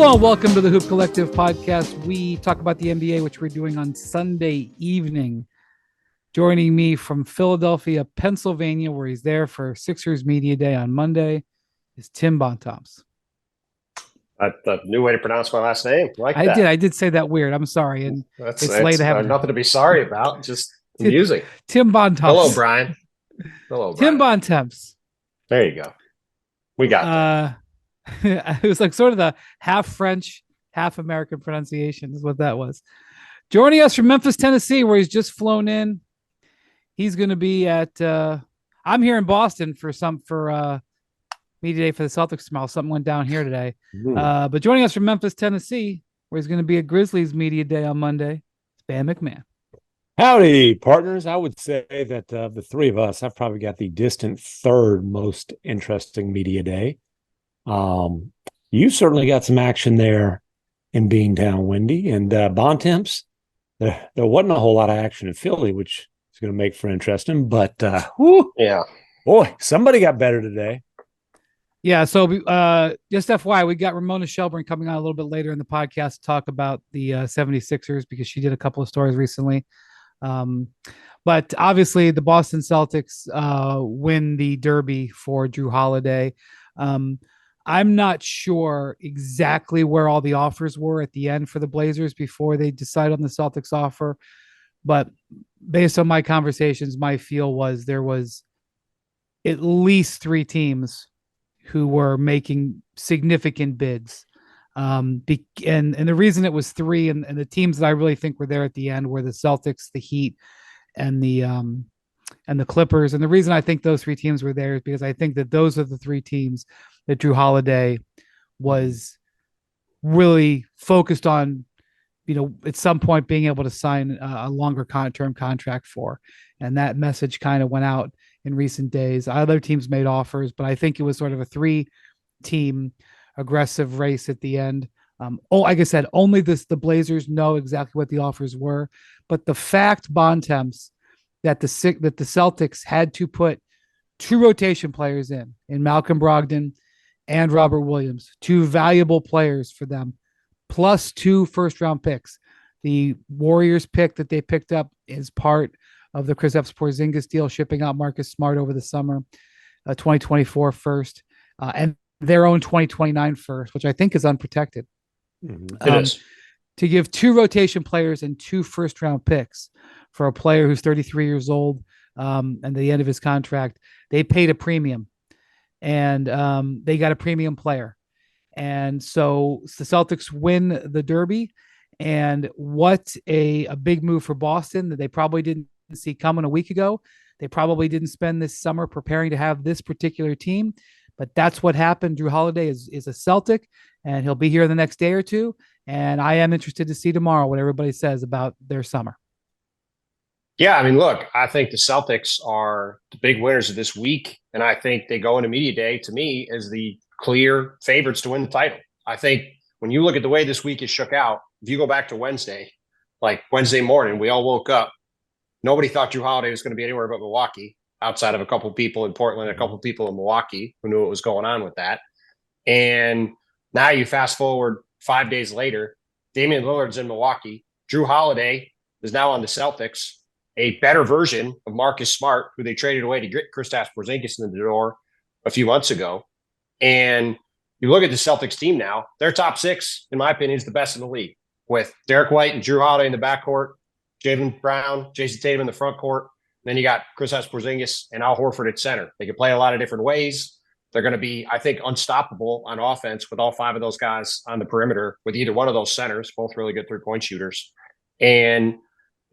Hello and welcome to the Hoop Collective podcast. We talk about the NBA, which we're doing on Sunday evening. Joining me from Philadelphia, Pennsylvania, where he's there for Sixers Media Day on Monday, is Tim Bontemps. That's a new way to pronounce my last name. I did say that weird. I'm sorry. And it's late to have nothing to be sorry about. Just amusing. Tim Bontemps. Hello, Brian. Hello, Brian. Tim Bontemps. There you go. We got that. It was like sort of the half French, half American pronunciation is what that was. Joining us from Memphis, Tennessee, where he's just flown in. He's going to be at, I'm here in Boston for Media Day for the Celtics tomorrow. Something went down here today. But joining us from Memphis, Tennessee, where he's going to be at Grizzlies Media Day on Monday, it's Ben MacMahon. Howdy, partners. I would say that of the three of us, I've probably got the distant third most interesting media day. You certainly got some action there in being down windy, and Bontemps, there wasn't a whole lot of action in Philly, which is going to make for interesting, but yeah, boy, somebody got better today. Yeah, so just FYI, we got Ramona Shelburne coming on a little bit later in the podcast to talk about the 76ers because she did a couple of stories recently. But obviously the Boston Celtics win the Derby for Jrue Holiday. I'm not sure exactly where all the offers were at the end for the Blazers before they decide on the Celtics offer. But based on my conversations, my feel was there was at least three teams who were making significant bids. And the reason it was three and the teams that I really think were there at the end were the Celtics, the Heat, and the Clippers. And the reason I think those three teams were there is because I think that those are the three teams that Jrue Holiday was really focused on, at some point being able to sign a longer term contract for. And that message kind of went out in recent days. Other teams made offers, but I think it was sort of a 3-team aggressive race at the end. Like I said, only the Blazers know exactly what the offers were, but the fact, Bontemps, that the Celtics had to put 2 rotation players in Malcolm Brogdon and Robert Williams, 2 valuable players for them, plus 2 first-round picks. The Warriors pick that they picked up is part of the Kristaps Porzingis deal, shipping out Marcus Smart over the summer, 2024 first, and their own 2029 first, which I think is unprotected. It is. To give 2 rotation players and 2 first-round picks for a player who's 33 years old and the end of his contract, they paid a premium, and they got a premium player. And so the Celtics win the Derby, and what a big move for Boston that they probably didn't see coming a week ago. They probably didn't spend this summer preparing to have this particular team, but that's what happened. Jrue Holiday is a Celtic, and he'll be here the next day or two. And I am interested to see tomorrow what everybody says about their summer. Yeah, I mean, look, I think the Celtics are the big winners of this week, and I think they go into media day, to me, as the clear favorites to win the title. I think when you look at the way this week is shook out, if you go back to Wednesday, like Wednesday morning, we all woke up. Nobody thought Jrue Holiday was going to be anywhere but Milwaukee, outside of a couple of people in Portland, a couple of people in Milwaukee who knew what was going on with that. And now you fast forward 5 days later, Damian Lillard's in Milwaukee. Jrue Holiday is now on the Celtics, a better version of Marcus Smart, who they traded away to get Kristaps Porzingis in the door a few months ago. And you look at the Celtics team now, their top 6, in my opinion, is the best in the league, with Derek White and Jrue Holiday in the backcourt, Jaylen Brown, Jason Tatum in the front court. Then you got Kristaps Porzingis and Al Horford at center. They can play a lot of different ways. They're going to be, I think, unstoppable on offense with all 5 of those guys on the perimeter, with either one of those centers, both really good three-point shooters. And,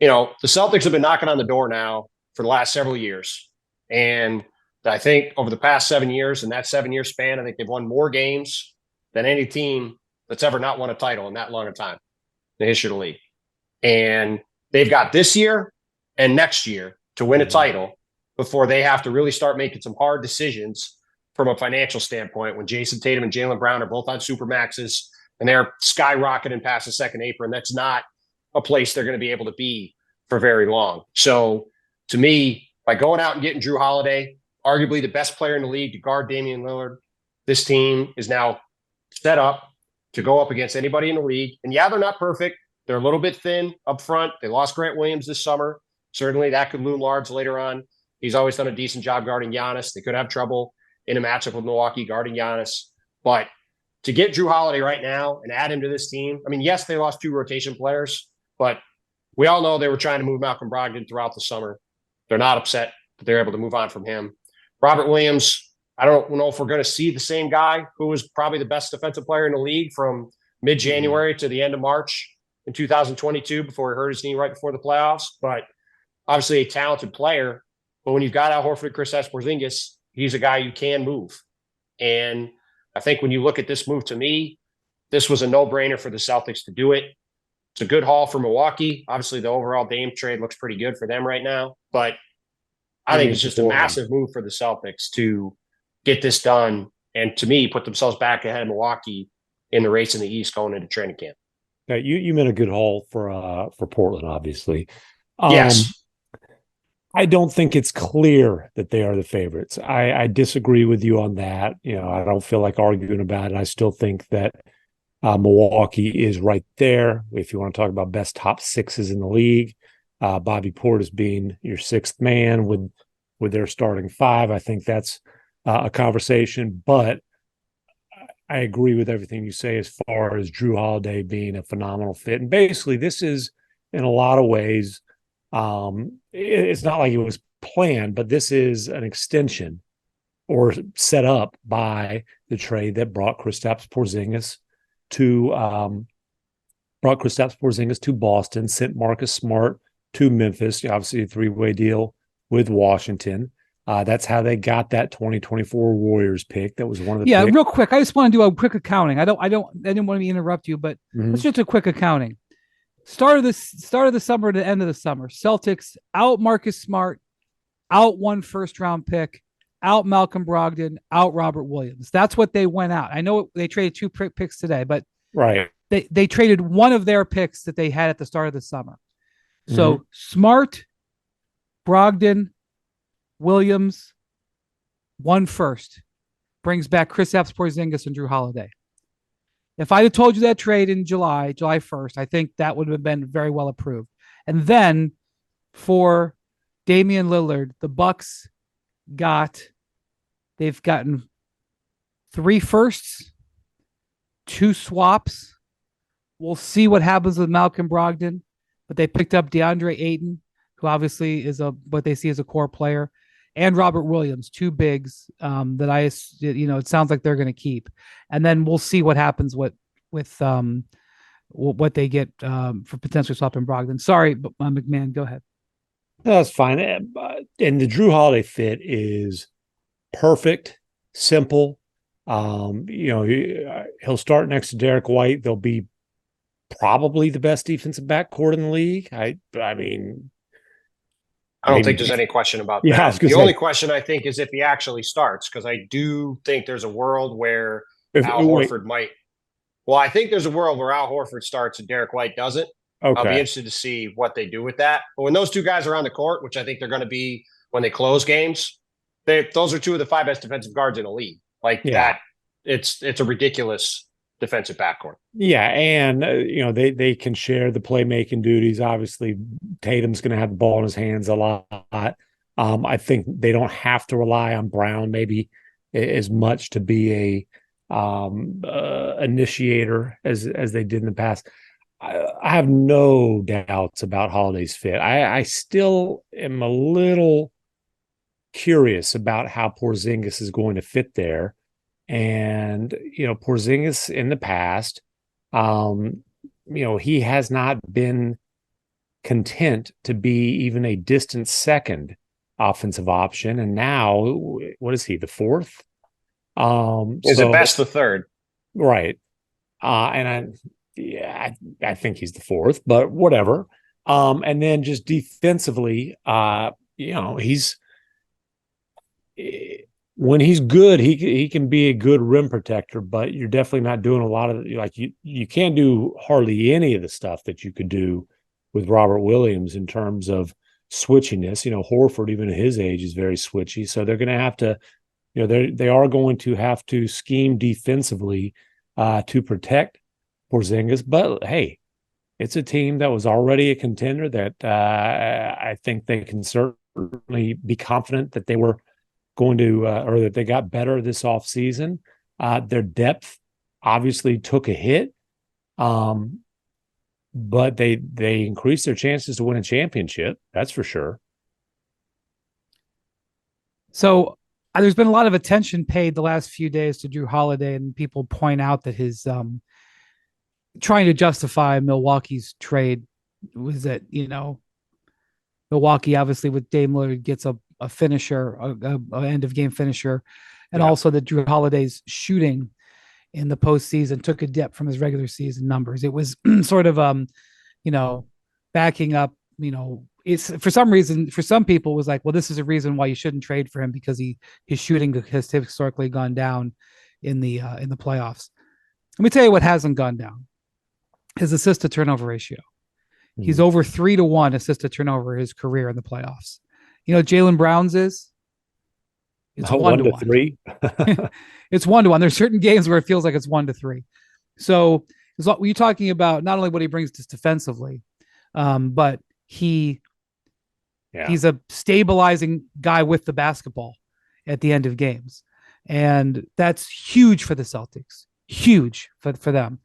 the Celtics have been knocking on the door now for the last several years. And I think over the past 7 years, in that 7-year span, I think they've won more games than any team that's ever not won a title in that long a time in the history of the league. And they've got this year and next year to win a title before they have to really start making some hard decisions from a financial standpoint, when Jason Tatum and Jaylen Brown are both on supermaxes and they're skyrocketing past the second apron. That's not a place they're going to be able to be for very long. So to me, by going out and getting Jrue Holiday, arguably the best player in the league to guard Damian Lillard, this team is now set up to go up against anybody in the league. And yeah, they're not perfect. They're a little bit thin up front. They lost Grant Williams this summer. Certainly that could loom large later on. He's always done a decent job guarding Giannis. They could have trouble in a matchup with Milwaukee guarding Giannis. But to get Jrue Holiday right now and add him to this team, I mean, yes, they lost 2 rotation players, but we all know they were trying to move Malcolm Brogdon throughout the summer. They're not upset that they're able to move on from him. Robert Williams, I don't know if we're going to see the same guy who was probably the best defensive player in the league from mid-January to the end of March in 2022 before he hurt his knee right before the playoffs. But obviously a talented player. But when you've got Al Horford, Kristaps Porzingis, he's a guy you can move. And I think when you look at this move, to me, this was a no-brainer for the Celtics to do it. It's a good haul for Milwaukee. Obviously, the overall Dame trade looks pretty good for them right now. But I think it's just a massive move for the Celtics to get this done and, to me, put themselves back ahead of Milwaukee in the race in the East going into training camp. Yeah, you meant a good haul for Portland, obviously. Yes. I don't think it's clear that they are the favorites. I disagree with you on that. I don't feel like arguing about it. I still think that Milwaukee is right there. If you want to talk about best top 6s in the league, Bobby Portis being your 6th man with their starting 5, I think that's a conversation. But I agree with everything you say as far as Jrue Holiday being a phenomenal fit. And basically, this is, in a lot of ways, it's not like it was planned, but this is an extension or set up by the trade that brought Kristaps Porzingis to Boston, sent Marcus Smart to Memphis, obviously a 3-way deal with Washington. That's how they got that 2024 Warriors pick. That was one of the picks. Real quick. I just want to do a quick accounting. I didn't want to interrupt you, but let's just do a quick accounting. Start of the summer to the end of the summer. Celtics out Marcus Smart, out 1 first-round pick, out Malcolm Brogdon, out Robert Williams. That's what they went out. I know they traded 2 picks today, but right. They traded one of their picks that they had at the start of the summer. So Smart, Brogdon, Williams, 1 first, brings back Kristaps Porzingis and Jrue Holiday. If I had told you that trade in July 1st, I think that would have been very well approved. And then for Damian Lillard, the Bucks they've gotten 3 firsts, 2 swaps. We'll see what happens with Malcolm Brogdon, but they picked up DeAndre Ayton, who obviously is what they see as a core player, and Robert Williams, 2 bigs that it sounds like they're going to keep. And then we'll see what happens with what they get for potentially swapping Brogdon. Sorry, but MacMahon, go ahead. No, that's fine. And the Jrue Holiday fit is perfect, simple. He'll start next to Derek White. They'll be probably the best defensive backcourt in the league. I mean, I don't think there's any question about that. The only question, I think, is if he actually starts, because I do think there's a world where Al Horford might. Well, I think there's a world where Al Horford starts and Derek White doesn't. Okay. I'll be interested to see what they do with that. But when those 2 guys are on the court, which I think they're going to be when they close games, those are 2 of the 5 best defensive guards in the league. That, it's a ridiculous defensive backcourt. Yeah, and they can share the playmaking duties. Obviously, Tatum's going to have the ball in his hands a lot. I think they don't have to rely on Brown maybe as much to be a initiator as they did in the past. I have no doubts about Holiday's fit. I still am a little curious about how Porzingis is going to fit there. And, Porzingis in the past, he has not been content to be even a distant second offensive option. And now, what is he, the 4th? Is at best the 3rd. Right. And I think he's the 4th, but whatever. And then just defensively, when he's good, he can be a good rim protector, but you're definitely not doing a lot of you can't do hardly any of the stuff that you could do with Robert Williams in terms of switchiness. Horford, even at his age, is very switchy. So they're going to have to, they are going to have to scheme defensively to protect Porzingis, but hey, it's a team that was already a contender that I think they can certainly be confident that they were going to, or that they got better this offseason. Their depth obviously took a hit, but they increased their chances to win a championship. That's for sure. So there's been a lot of attention paid the last few days to Jrue Holiday, and people point out that his trying to justify Milwaukee's trade was that, Milwaukee obviously with Dame Lillard gets a finisher, a end of game finisher, and also that Jrue Holiday's shooting in the postseason took a dip from his regular season numbers. It was sort of backing up, it's for some reason, for some people it was like, well, this is a reason why you shouldn't trade for him because his shooting has historically gone down in the playoffs. Let me tell you what hasn't gone down. His assist to turnover ratio. He's over 3-1 assist to turnover his career in the playoffs. Jaylen Brown's is? It's 1-3. It's 1-1. There's certain games where it feels like it's 1-3. So you're talking about not only what he brings just defensively, but he's a stabilizing guy with the basketball at the end of games. And that's huge for the Celtics. Huge for them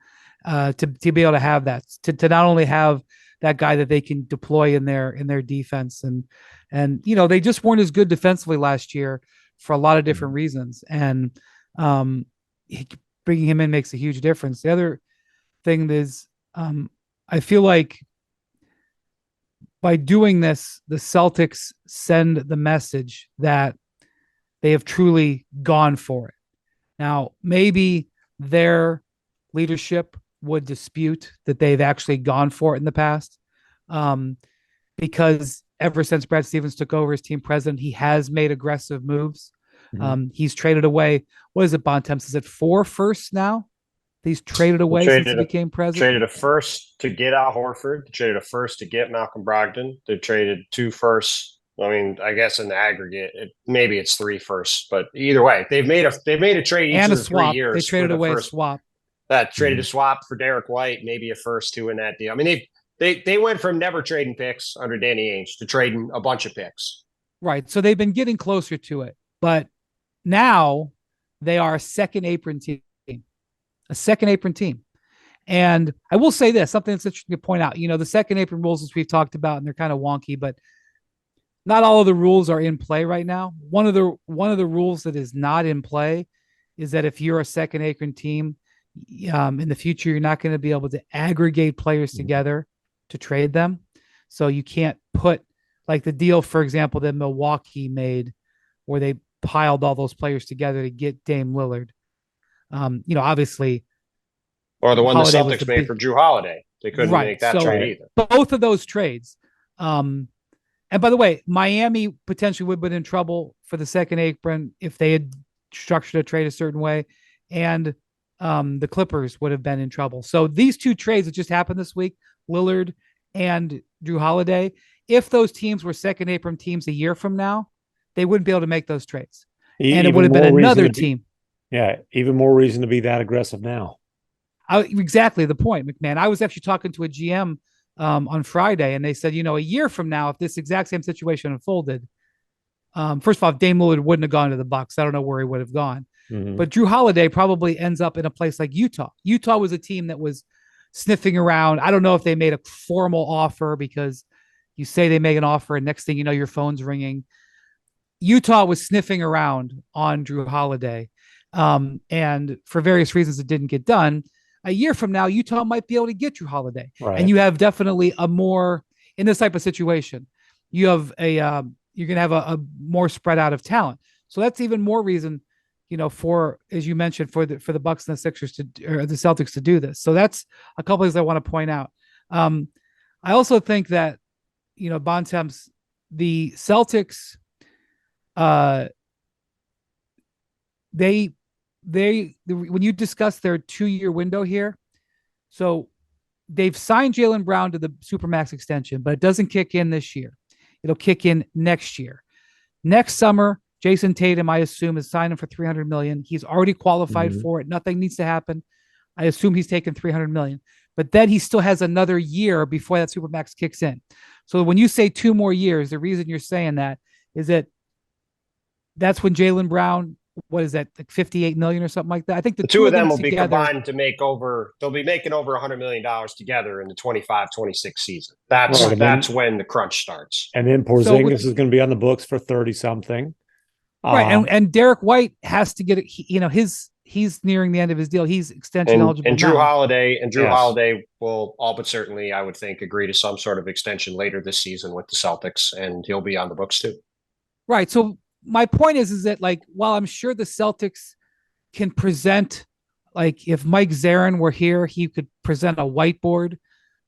to be able to have that, to not only have that guy that they can deploy in their defense. And they just weren't as good defensively last year for a lot of different reasons. And bringing him in makes a huge difference. The other thing is, I feel like by doing this, the Celtics send the message that they have truly gone for it. Now, maybe their leadership would dispute that they've actually gone for it in the past, because ever since Brad Stevens took over as team president, he has made aggressive moves. He's traded away, what is it, Bontemps? Is it 4 firsts now? He's traded away since he became president. Traded a first to get Al Horford. They traded a first to get Malcolm Brogdon. They traded 2 firsts. I mean, I guess in the aggregate, maybe it's 3 firsts, but either way, they've made a trade each and of a the swap. 3 years. They traded away a swap. That traded a swap for Derek White, maybe a first too in that deal. I mean, they went from never trading picks under Danny Ainge to trading a bunch of picks. Right. So they've been getting closer to it, but now they are a second apron team. And I will say this, something that's interesting to point out, the second apron rules, as we've talked about, and they're kind of wonky, but not all of the rules are in play right now. One of the rules that is not in play is that if you're a second apron team, in the future, you're not going to be able to aggregate players together to trade them. So you can't put, like the deal, for example, that Milwaukee made where they piled all those players together to get Dame Lillard. Obviously. Or the one Holiday the Celtics made for Jrue Holiday. They couldn't make that trade either. Both of those trades. And by the way, Miami potentially would have been in trouble for the second apron if they had structured a trade a certain way. And the Clippers would have been in trouble. So these 2 trades that just happened this week, Lillard and Jrue Holiday, if those teams were second apron teams a year from now, they wouldn't be able to make those trades. And it would have been another team. Even more reason to be that aggressive now. Exactly the point, MacMahon. I was actually talking to a GM on Friday, and they said, a year from now, if this exact same situation unfolded, first of all, if Dame Lillard wouldn't have gone to the Bucks, I don't know where he would have gone. But Jrue Holiday probably ends up in a place like Utah. Utah was a team that was sniffing around. I don't know if they made a formal offer, because you say they make an offer and next thing you know, your phone's ringing. Utah was sniffing around on Jrue Holiday. And for various reasons, it didn't get done. A year from now, Utah might be able to get Jrue Holiday. Right. And you have definitely in this type of situation, you have you're going to have a more spread out of talent. So that's even more reason, for, as you mentioned, for the Bucks and the Sixers or the Celtics to do this. So that's a couple of things I want to point out. I also think that, Bontemps, the Celtics, when you discuss their 2-year window here, so they've signed Jaylen Brown to the Supermax extension, but it doesn't kick in this year. It'll kick in next year. Next summer, Jason Tatum, I assume, is signing for $300 million. He's already qualified for it. Nothing needs to happen I assume he's taking $300 million, but then he still has another year before that supermax kicks in. So when you say 2 more years, the reason you're saying that is that that's when Jaylen Brown, what is that, like 58 million or something like that? I think the two of them will together, be combined to make over, they'll be making over $100 million together in the 25-26 season. That's when the crunch starts. And then Porzingis is going to be on the books for 30 something. Right. And Derek White has to get it. He's nearing the end of his deal. He's extension eligible. And Jrue Holiday will all but certainly, I would think, agree to some sort of extension later this season with the Celtics, and he'll be on the books too. Right. So my point is that, like, while I'm sure the Celtics can present, like, if Mike Zarin were here, he could present a whiteboard.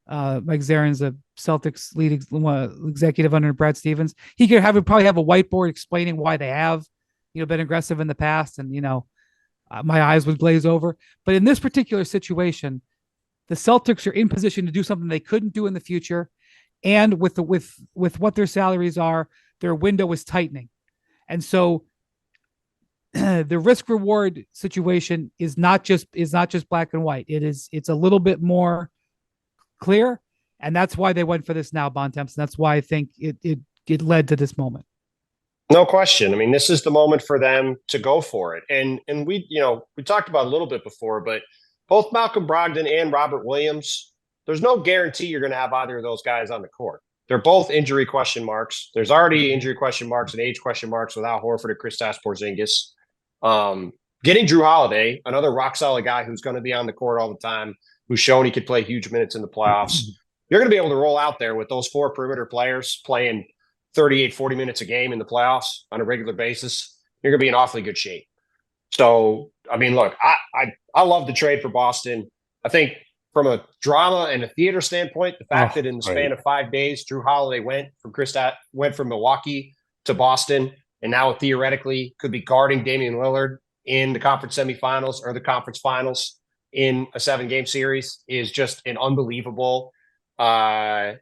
Mike Zarin's a Celtics lead executive under Brad Stevens. He could probably have a whiteboard explaining why they have, been aggressive in the past, and my eyes would glaze over. But in this particular situation, the Celtics are in position to do something they couldn't do in the future, and with what their salaries are, their window is tightening. And so the risk reward situation is not just black and white. It's a little bit more clear. And that's why they went for this now, Bontemps. And that's why I think it led to this moment. No question. I mean, this is the moment for them to go for it. And we talked about it a little bit before, but both Malcolm Brogdon and Robert Williams, there's no guarantee you're going to have either of those guys on the court. They're both injury question marks. There's already injury question marks and age question marks with Al Horford and Kristaps Porzingis. Getting Jrue Holiday, another rock solid guy who's going to be on the court all the time, who's shown he could play huge minutes in the playoffs. You're going to be able to roll out there with those 4 perimeter players playing 38, 40 minutes a game in the playoffs on a regular basis. You're going to be in awfully good shape. So, I mean, look, I love the trade for Boston. I think from a drama and a theater standpoint, the fact that in the span of 5 days, Jrue Holiday went from Milwaukee to Boston, and now theoretically could be guarding Damian Lillard in the conference semifinals or the conference finals in a 7-game series is just an unbelievable storyline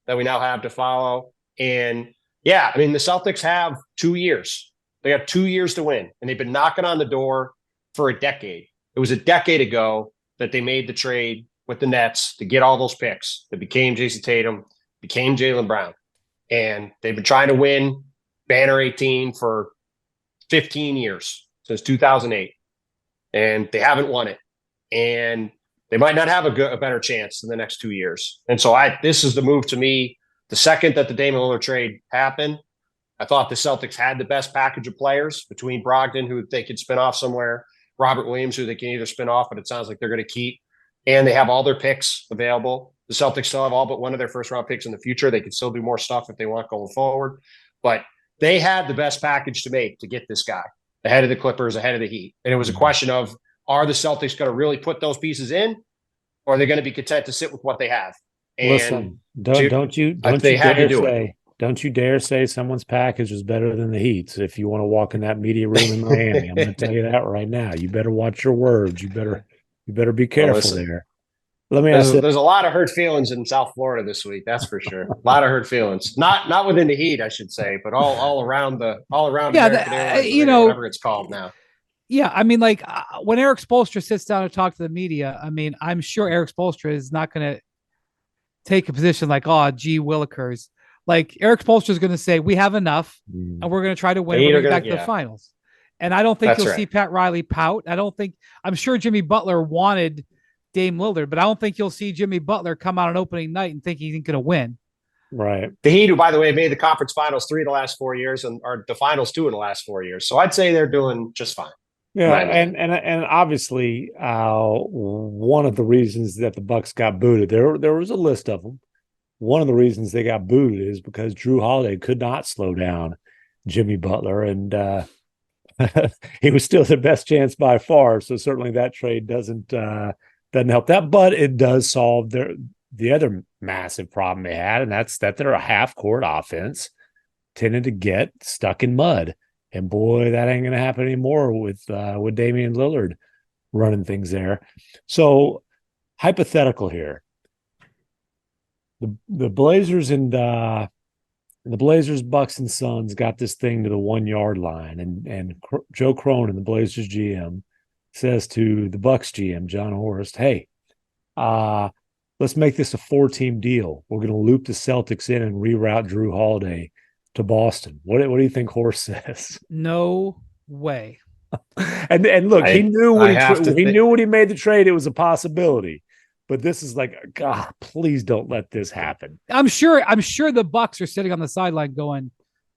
that we now have to follow. And yeah, I mean, the Celtics have 2 years. They have 2 years to win, and they've been knocking on the door for a decade. It was a decade ago that they made the trade with the Nets to get all those picks that became Jason Tatum, became Jaylen Brown. And they've been trying to win Banner 18 for 15 years, since 2008. And they haven't won it. And they might not have a better chance in the next 2 years. And so this is the move to me. The second that the Damian Lillard trade happened, I thought the Celtics had the best package of players between Brogdon, who they could spin off somewhere, Robert Williams, who they can either spin off, but it sounds like they're going to keep. And they have all their picks available. The Celtics still have all but one of their first-round picks in the future. They can still do more stuff if they want going forward. But they had the best package to make to get this guy ahead of the Clippers, ahead of the Heat. And it was a question of, are the Celtics going to really put those pieces in, or are they going to be content to sit with what they have? And listen, don't you dare say someone's package is better than the Heat's if you want to walk in that media room in Miami. I'm going to tell you that right now. You better watch your words. You better be careful there. Let me ask there's a lot of hurt feelings in South Florida this week, that's for sure. A lot of hurt feelings. Not within the Heat, I should say, but all around American Airlines, whatever it's called now. Yeah, I mean, like when Eric Spoelstra sits down to talk to the media, I mean, I'm sure Eric Spoelstra is not going to take a position like, oh, gee willikers. Like Eric Spoelstra is going to say, we have enough, and we're going to try to win. We're going back to the finals. And I don't think you'll see Pat Riley pout. I'm sure Jimmy Butler wanted Dame Lillard, but I don't think you'll see Jimmy Butler come out on opening night and think he's going to win. Right. The Heat, who, by the way, made the conference finals 3 of the last 4 years and are the finals 2 in the last 4 years. So I'd say they're doing just fine. Yeah, and obviously one of the reasons that the Bucks got booted, there was a list of them. One of the reasons they got booted is because Jrue Holiday could not slow down Jimmy Butler, and he was still the best chance by far. So certainly that trade doesn't help that, but it does solve the other massive problem they had, and that's that they're a half-court offense tended to get stuck in mud. And boy, that ain't going to happen anymore with Damian Lillard running things there. So hypothetical here. The Blazers and the Blazers, Bucks, and Suns got this thing to the 1 yard line, and Joe Cronin, the Blazers GM, says to the Bucks GM, John Horst, hey, let's make this a 4-team deal. We're going to loop the Celtics in and reroute Jrue Holiday to Boston. What do you think Horst says? No way. And look, he knew when he made the trade, it was a possibility. But this is like, God, please don't let this happen. I'm sure the Bucks are sitting on the sideline going,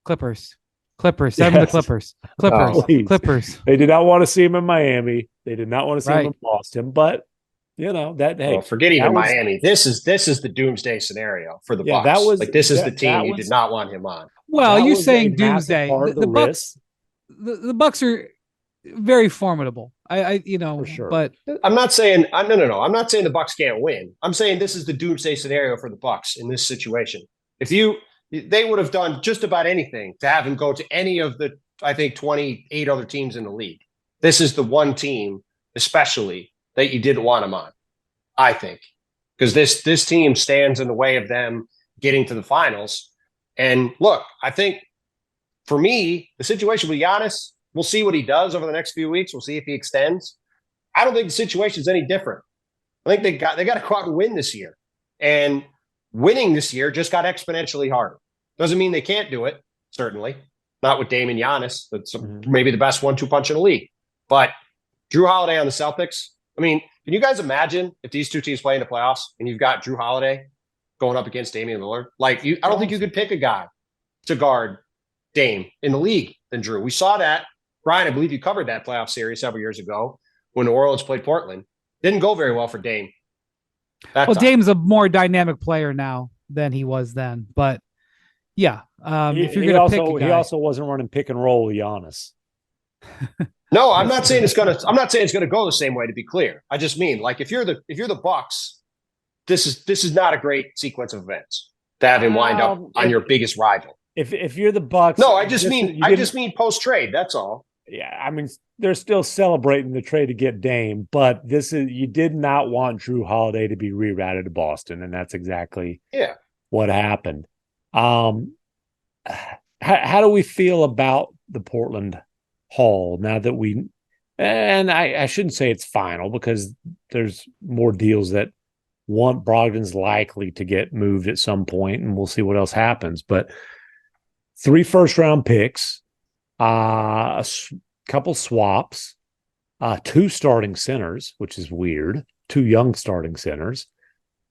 Clippers, send the Clippers. Clippers. They did not want to see him in Miami. They did not want to see him in Boston. But forget even Miami. This is the doomsday scenario for the Bucks. This is the team you did not want him on. Well, you're saying doomsday. The Bucks are very formidable. For sure. But I'm not saying no. I'm not saying the Bucks can't win. I'm saying this is the doomsday scenario for the Bucks in this situation. They would have done just about anything to have him go to any of the, I think, 28 other teams in the league. This is the one team, especially, that you didn't want him on, I think, because this team stands in the way of them getting to the finals. And look, I think for me, the situation with Giannis, we'll see what he does over the next few weeks. We'll see if he extends. I don't think the situation is any different. I think they got to go out and win this year. And winning this year just got exponentially harder. Doesn't mean they can't do it, certainly. Not with Dame and Giannis. That's maybe the best 1-2 punch in the league. But Jrue Holiday on the Celtics, I mean, can you guys imagine if these two teams play in the playoffs and you've got Jrue Holiday going up against Damian Lillard? I don't think you could pick a guy to guard Dame in the league than Jrue. We saw that. Brian, I believe you covered that playoff series several years ago when New Orleans played Portland. Didn't go very well for Dame. Dame's a more dynamic player now than he was then. But yeah, if you're going to pick a guy, he also wasn't running pick and roll with Giannis. No, I'm not saying it's going to go the same way. To be clear, I just mean if you're the Bucks, this is not a great sequence of events to have him wind up on your biggest rival. If you're the Bucks, no, I just mean post trade. That's all. Yeah, I mean, they're still celebrating the trade to get Dame, but you did not want Jrue Holiday to be rerouted to Boston, and that's exactly what happened. How do we feel about the Portland haul now that I shouldn't say it's final because there's more deals that Brogdon's likely to get moved at some point, and we'll see what else happens. But 3 first-round picks, a couple swaps, 2 starting centers, which is weird, 2 young starting centers,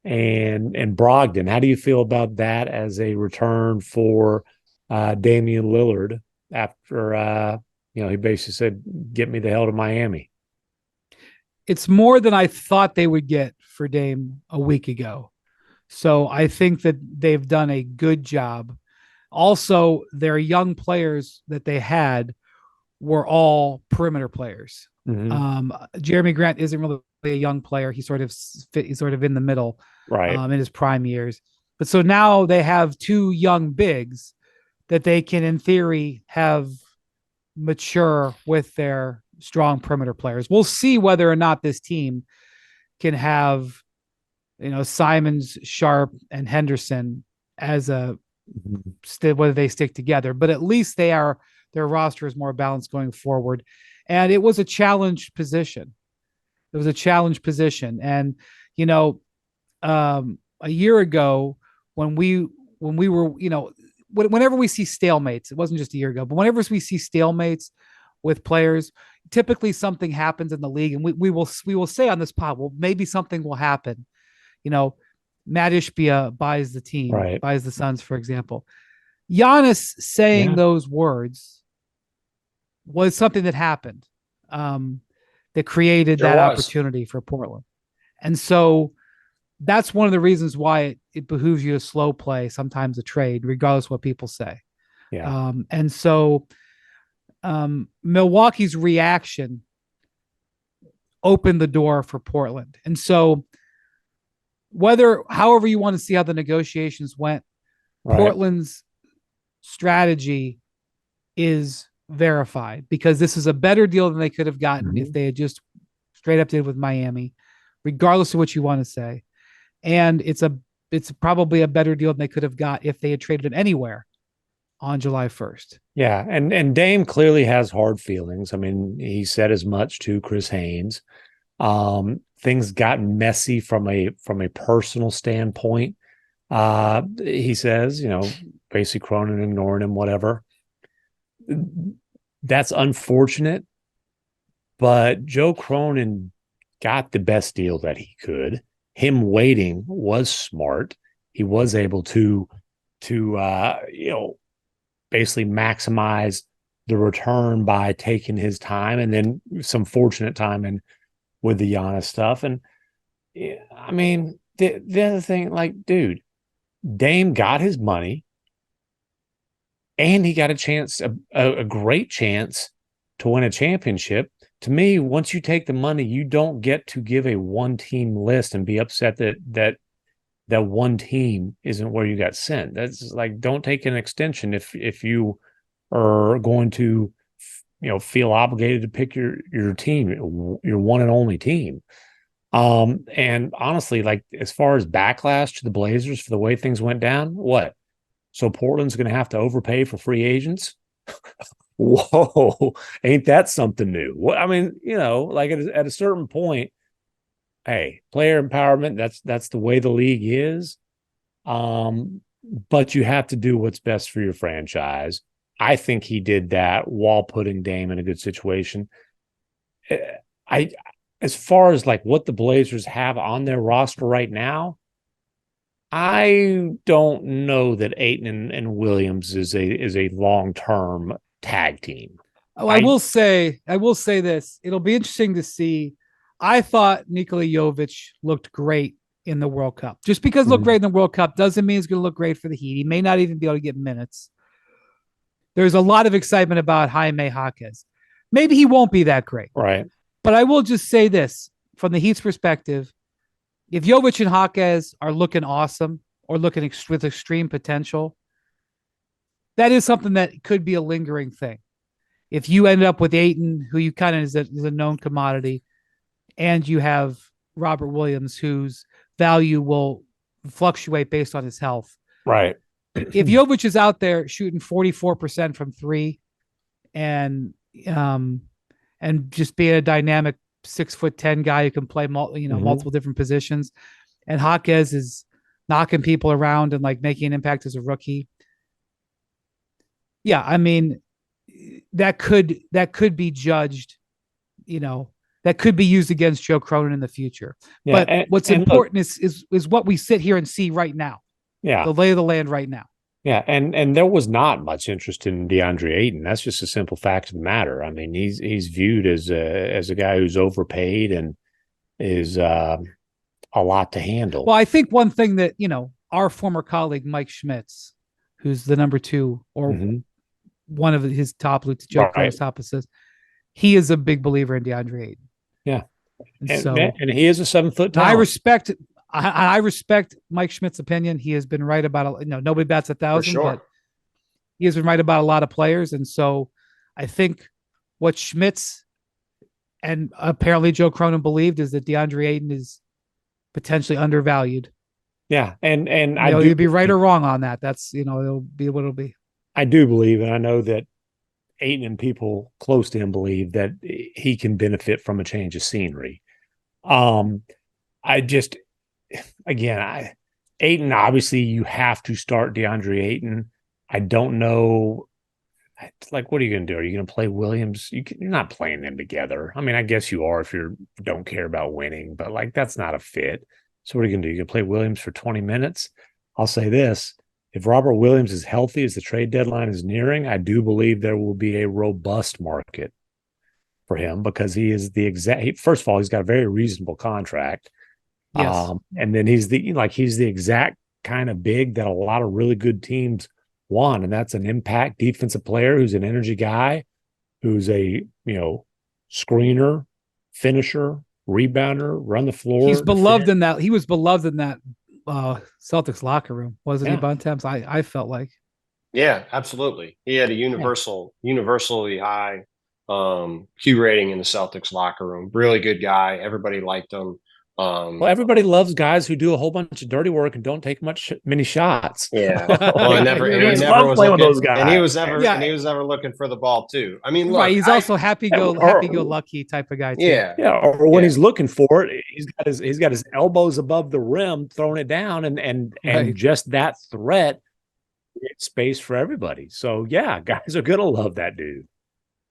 and Brogdon. How do you feel about that as a return for Damian Lillard after he basically said, "Get me the hell to Miami"? It's more than I thought they would get for Dame a week ago. So I think that they've done a good job. Also, their young players that they had were all perimeter players. Jeremy Grant isn't really a young player. He's sort of in the middle, right, in his prime years. But so now they have 2 young bigs that they can, in theory, have mature with their strong perimeter players. We'll see whether or not this team can have, Simons, Sharp, and Henderson as whether they stick together. But at least their roster is more balanced going forward. And it was a challenged position. And, a year ago when we were, whenever we see stalemates, it wasn't just a year ago, but whenever we see stalemates with players, typically something happens in the league, and we will say on this pod, well, maybe something will happen. Matt Ishbia buys the team, buys the Suns, for example. Giannis saying those words was something that happened, that created that opportunity for Portland. And so that's one of the reasons why it behooves you to slow play sometimes a trade, regardless of what people say. Yeah. And so Milwaukee's reaction opened the door for Portland. And so however you want to see how the negotiations went, Portland's strategy is verified because this is a better deal than they could have gotten if they had just straight up did with Miami, regardless of what you want to say. And it's probably a better deal than they could have got if they had traded him anywhere on July 1st. Yeah, and Dame clearly has hard feelings. I mean, he said as much to Chris Haynes. Things got messy from a personal standpoint. He says, basically Cronin ignoring him, whatever. That's unfortunate, but Joe Cronin got the best deal that he could. Him waiting was smart. He was able to basically maximize the return by taking his time, and then some fortunate timing with the Giannis stuff. And I mean, the other thing, like, dude, Dame got his money, and he got a chance, a great chance to win a championship. To me, once you take the money, you don't get to give a one-team list and be upset that one team isn't where you got sent. That's like, don't take an extension if you are going to, feel obligated to pick your team, your one and only team. And honestly, like, as far as backlash to the Blazers for the way things went down, what? So Portland's going to have to overpay for free agents? Whoa, ain't that something new? What, I mean, like at a certain point, hey, player empowerment, that's the way the league is. But you have to do what's best for your franchise. I think he did that while putting Dame in a good situation. As far as like what the Blazers have on their roster right now, I don't know that Ayton and Williams is a long-term tag team. Oh, I will say this. It'll be interesting to see. I thought Nikola Jovic looked great in the World Cup. Just because looked great in the World Cup doesn't mean he's going to look great for the Heat. He may not even be able to get minutes. There's a lot of excitement about Jaime Jaquez. Maybe he won't be that great. Right. But I will just say this from the Heat's perspective. If Jovic and Jaquez are looking awesome or looking with extreme potential, that is something that could be a lingering thing. If you end up with Ayton, who you kind of is a known commodity, and you have Robert Williams, whose value will fluctuate based on his health. Right. If Jovic is out there shooting 44% from three and just being a dynamic 6'10" guy who can play multiple different positions, and Jaquez is knocking people around and like making an impact as a rookie. Yeah, I mean, that could be judged, that could be used against Joe Cronin in the future. Yeah, but what's important is what we sit here and see right now. Yeah. The lay of the land right now. Yeah. And there was not much interest in DeAndre Ayton. That's just a simple fact of the matter. I mean, he's viewed as a guy who's overpaid and is a lot to handle. Well, I think one thing that, our former colleague, Mike Schmitz, who's the number 2 or one of his top Joe Cronin's top assists, he is a big believer in DeAndre Ayton. Yeah. And he is a 7-foot talent. I respect Mike Schmidt's opinion. He has been right about nobody bats 1,000, sure, but he has been right about a lot of players. And so I think what Schmitz and apparently Joe Cronin believed is that DeAndre Ayton is potentially undervalued. Yeah. And you'd be right or wrong on that. That's, it'll be what it'll be. I do believe, and I know that Ayton and people close to him believe that he can benefit from a change of scenery. Ayton, obviously you have to start DeAndre Ayton. I don't know, like, what are you going to do? Are you going to play Williams? You're not playing them together. I mean, I guess you are if you don't care about winning, but like, that's not a fit. So what are you going to do? You're going to play Williams for 20 minutes? I'll say this. If Robert Williams is healthy as the trade deadline is nearing, I do believe there will be a robust market for him because he is first of all, he's got a very reasonable contract. Yes. And then he's the exact kind of big that a lot of really good teams want. And that's an impact defensive player who's an energy guy, who's a, screener, finisher, rebounder, run the floor. He's beloved in that. He was beloved in that Celtics locker room, wasn't he, Bontemps? I felt like. Yeah, absolutely. He had a universally high Q rating in the Celtics locker room. Really good guy. Everybody liked him. Well, everybody loves guys who do a whole bunch of dirty work and don't take many shots. Yeah. Well, Like, never, and everybody he never loves was playing with looking, those guys. and he was never, Yeah. and he was never looking for the ball too. I mean, look, Right, he's also happy go lucky type of guy too. Yeah. Or when he's looking for it, he's got his elbows above the rim, throwing it down, and Right. just that threat creates space for everybody. So yeah, guys are gonna love that dude.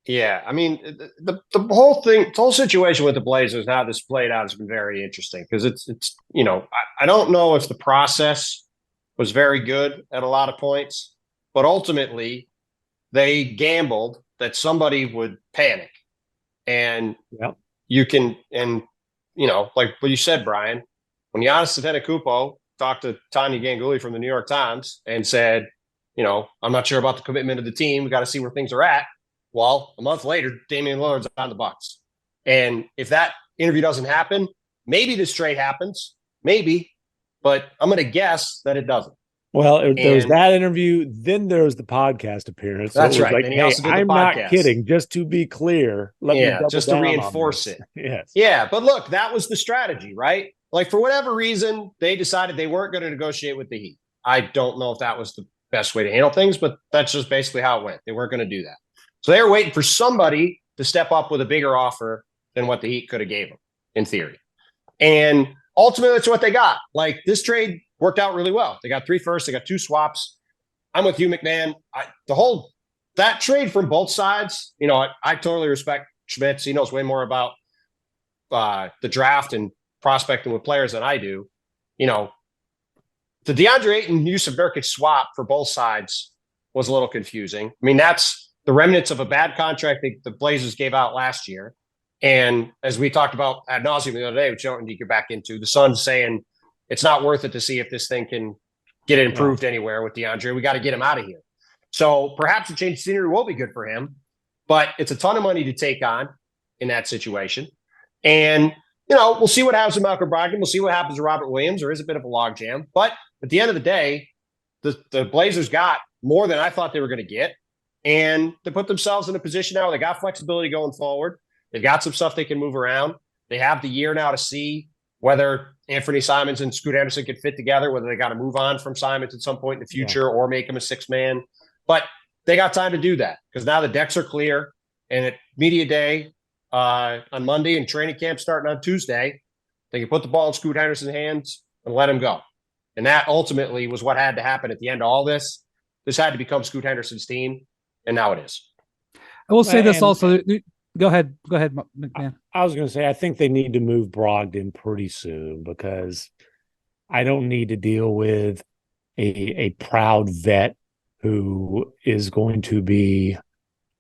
Yeah, I mean, the whole thing, the whole situation with the Blazers, how this played out has been very interesting because it's I don't know if the process was very good at a lot of points, but ultimately they gambled that somebody would panic, and like what you said, Brian, when Giannis Antetokounmpo talked to Tanya Ganguli from the New York Times and said, I'm not sure about the commitment of the team. We got to see where things are at. Well, a month later, Damian Lillard's on the Bucks. And if that interview doesn't happen, maybe this trade happens, maybe, but I'm going to guess that it doesn't. Well, there was that interview. Then there was the podcast appearance. That's right. Like, and he also did the I'm podcast. not kidding. Just to be clear, just to reinforce it. Yes. Yeah, but look, that was the strategy, right? Like for whatever reason, they decided they weren't going to negotiate with the Heat. I don't know if that was the best way to handle things, but that's just basically how it went. They weren't going to do that. So they were waiting for somebody to step up with a bigger offer than what the Heat could have gave them, in theory. And ultimately, that's what they got. Like, this trade worked out really well. They got 3 firsts. They got 2 swaps. I'm with you, MacMahon. That trade from both sides, I totally respect Schmitz. He knows way more about the draft and prospecting with players than I do. The DeAndre Ayton Yusuf Nurkic swap for both sides was a little confusing. I mean, that's the remnants of a bad contract the Blazers gave out last year. And as we talked about ad nauseum the other day, which you don't need to get back into, the Suns saying it's not worth it to see if this thing can get improved anywhere with DeAndre. We got to get him out of here. So perhaps a change of scenery will be good for him, but it's a ton of money to take on in that situation. And, we'll see what happens with Malcolm Brogdon. We'll see what happens with Robert Williams. There is a bit of a logjam. But at the end of the day, the Blazers got more than I thought they were going to get. And they put themselves in a position now where they got flexibility going forward. They've got some stuff they can move around. They have the year now to see whether Anthony Simons and Scoot Henderson can fit together, whether they got to move on from Simons at some point in the future or make him a 6-man. But they got time to do that because now the decks are clear. And at media day on Monday and training camp starting on Tuesday, they can put the ball in Scoot Henderson's hands and let him go. And that ultimately was what had to happen at the end of all this. This had to become Scoot Henderson's team. And now it is. I will say this also. Go ahead, MacMahon. I was going to say, I think they need to move Brogdon pretty soon because I don't need to deal with a proud vet who is going to be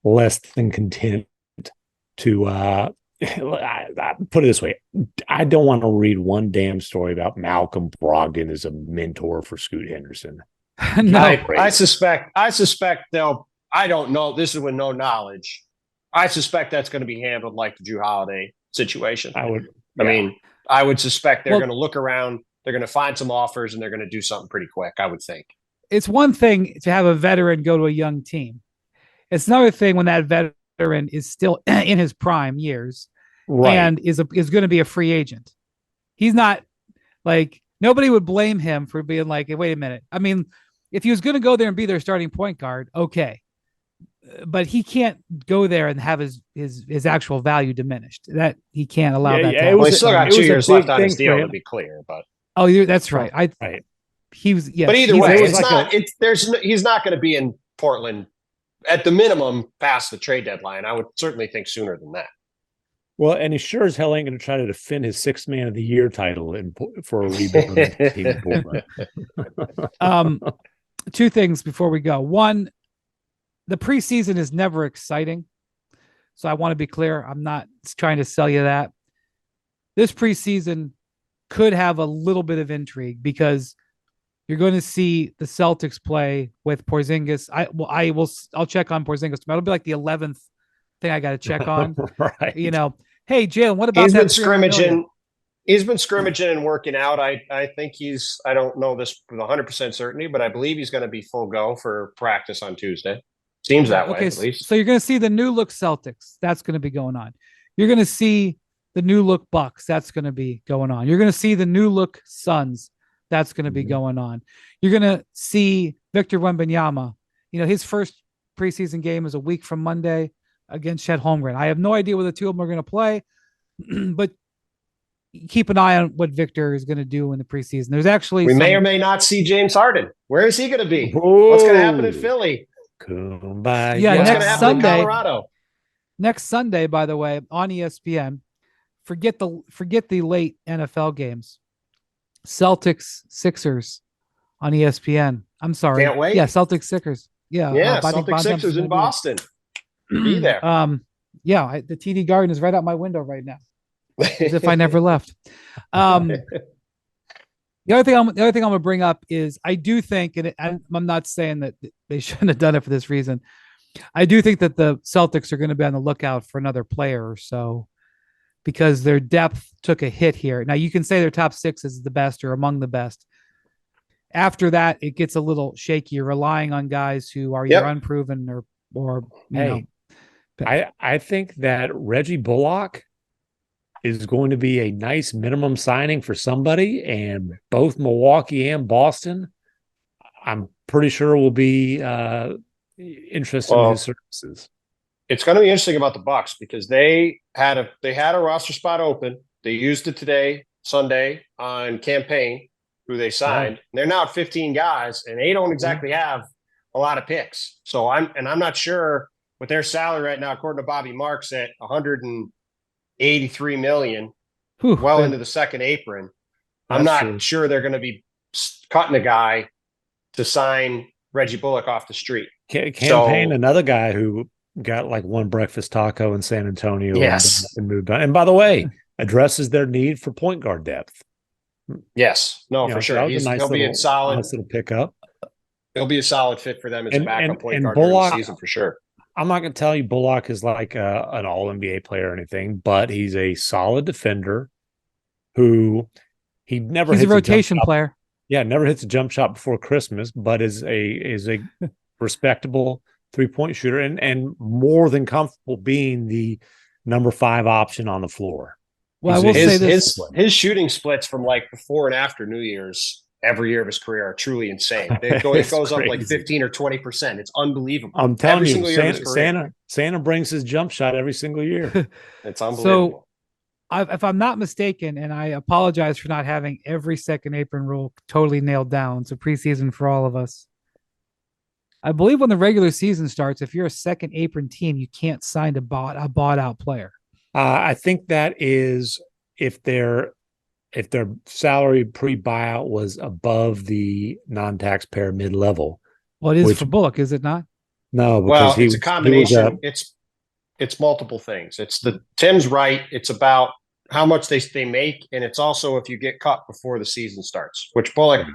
less than content to put it this way. I don't want to read one damn story about Malcolm Brogdon as a mentor for Scoot Henderson. No, I suspect they'll. I don't know. This is with no knowledge. I suspect that's going to be handled like the Jrue Holiday situation. I would suspect they're going to look around. They're going to find some offers and they're going to do something pretty quick, I would think. It's one thing to have a veteran go to a young team. It's another thing when that veteran is still in his prime years and is going to be a free agent. He's not nobody would blame him for being like, hey, wait a minute. I mean, if he was going to go there and be their starting point guard, okay. But he can't go there and have his actual value diminished. That he can't allow that to happen. Well, he still got 2 years left on his deal, to be clear. But that's right. He was. Yeah, but either way, he's not going to be in Portland at the minimum past the trade deadline. I would certainly think sooner than that. Well, and he sure as hell ain't going to try to defend his 6th Man of the Year title for a rebuilding team in Portland. 2 things before we go. One, the preseason is never exciting. So I want to be clear. I'm not trying to sell you that. This preseason could have a little bit of intrigue because you're going to see the Celtics play with Porzingis. I'll check on Porzingis. It'll be like the 11th thing I got to check on. Right. Hey, Jalen, what about He's that? been scrimmaging. He's been scrimmaging and working out. I think I don't know this with 100% certainty, but I believe he's going to be full go for practice on Tuesday. Seems that way, at least. So you're going to see the new look Celtics. That's going to be going on. You're going to see the new look Bucks. That's going to be going on. You're going to see the new look Suns. That's going to be going on. You're going to see Victor Wembanyama. His first preseason game is a week from Monday against Chet Holmgren. I have no idea where the two of them are going to play, but keep an eye on what Victor is going to do in the preseason. There's actually we may or may not see James Harden. Where is he going to be? What's going to happen in Philly? Kumbaya. Yeah, What's going next to happen Sunday. in Colorado? Next Sunday, by the way, on ESPN. Forget the late NFL games. Celtics Sixers on ESPN. I'm sorry. Can't wait. Yeah, Celtics Sixers. Yeah, Celtics Sixers in Boston. Be there. The TD Garden is right out my window right now, as if I never left. The other thing I'm going to bring up is I do think, and I'm not saying that they shouldn't have done it for this reason. I do think that the Celtics are going to be on the lookout for another player or so, because their depth took a hit here. Now you can say their top 6 is the best or among the best. After that, it gets a little shaky. You're relying on guys who are either unproven or you know. I think that Reggie Bullock is going to be a nice minimum signing for somebody, and both Milwaukee and Boston, I'm pretty sure, will be interested in his services. It's going to be interesting about the Bucks because they had a roster spot open. They used it today, Sunday, on campaign, who they signed. Yeah. They're now at 15 guys, and they don't exactly have a lot of picks. So I'm not sure with their salary right now, according to Bobby Marks, at $183 million, into the second apron. I'm not sure they're going to be cutting a guy to sign Reggie Bullock off the street. Another guy who got like one breakfast taco in San Antonio and moved on. And by the way, addresses their need for point guard depth. Yes. No, for sure. He'll be a solid. Nice little pickup. He'll be a solid fit for them as a backup point guard during the season for sure. I'm not going to tell you Bullock is like an all-NBA player or anything, but he's a solid defender who he's a rotation player. Yeah, never hits a jump shot before Christmas, but is a respectable three-point shooter and more than comfortable being the number 5 option on the floor. Well, I will say this. His shooting splits from like before and after New Year's every year of his career are truly insane. It goes up like 15 or 20%. It's unbelievable. I'm telling you, Santa brings his jump shot every single year. It's unbelievable. So if I'm not mistaken, and I apologize for not having every second apron rule totally nailed down. It's a preseason for all of us. I believe when the regular season starts, if you're a second apron team, you can't sign a bought out player. I think that is if their salary pre-buyout was above the non-taxpayer mid-level. Well, it is for Bullock, is it not? No, because it's a combination. It's multiple things. Tim's right. It's about how much they make, and it's also if you get cut before the season starts, which Bullock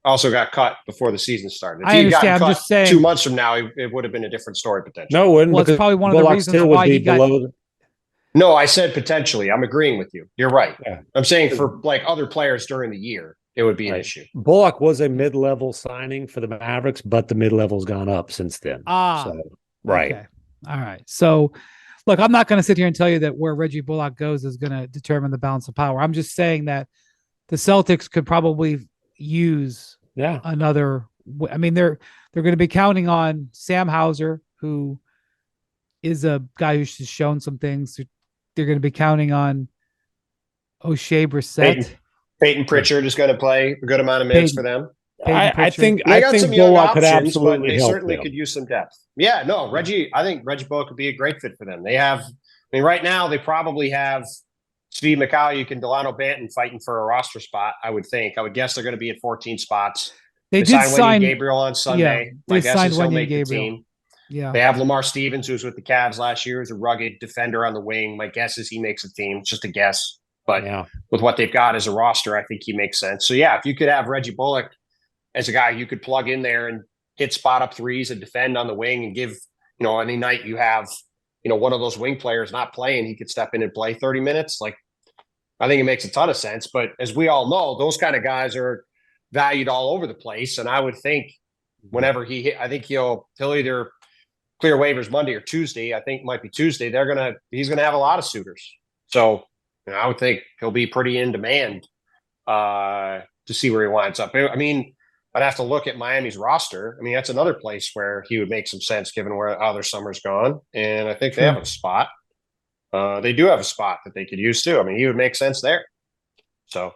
also got cut before the season started. If he had gotten cut 2 months from now, it would have been a different story potentially. No, it wouldn't. Well, it's probably one of the reasons why he got No, I said potentially. I'm agreeing with you. You're right. Yeah. I'm saying for like other players during the year, it would be an issue. Bullock was a mid-level signing for the Mavericks, but the mid-level's gone up since then. Right. Okay. All right. So, look, I'm not going to sit here and tell you that where Reggie Bullock goes is going to determine the balance of power. I'm just saying that the Celtics could probably use another. I mean, they're going to be counting on Sam Hauser, who is a guy who's shown some things. They're going to be counting on O'Shea Brissett. Peyton Pritchard is going to play a good amount of minutes for them. I think some young Bullock could options, absolutely but they help certainly them. Could use some depth. Yeah, no, Reggie. I think Reggie Bullock could be a great fit for them. They have. I mean, right now they probably have Steve McCallum and Delano Banton fighting for a roster spot. I would guess they're going to be at 14 spots. They did sign Gabriel on Sunday. Yeah, they signed Wendy Gabriel. The team. Yeah, they have Lamar Stevens, who was with the Cavs last year, as a rugged defender on the wing. My guess is he makes a team. It's just a guess, but with what they've got as a roster, I think he makes sense. So if you could have Reggie Bullock as a guy you could plug in there and hit spot up threes and defend on the wing and give, any night you have, one of those wing players not playing, he could step in and play 30 minutes. Like, I think it makes a ton of sense. But as we all know, those kind of guys are valued all over the place. And I would think whenever I think he'll either clear waivers Monday or Tuesday. I think it might be Tuesday. He's going to have a lot of suitors. So And I would think he'll be pretty in demand to see where he winds up. I mean, I'd have to look at Miami's roster. I mean, that's another place where he would make some sense given where how their summer's gone. And I think they have a spot. They do have a spot that they could use too. I mean, he would make sense there. So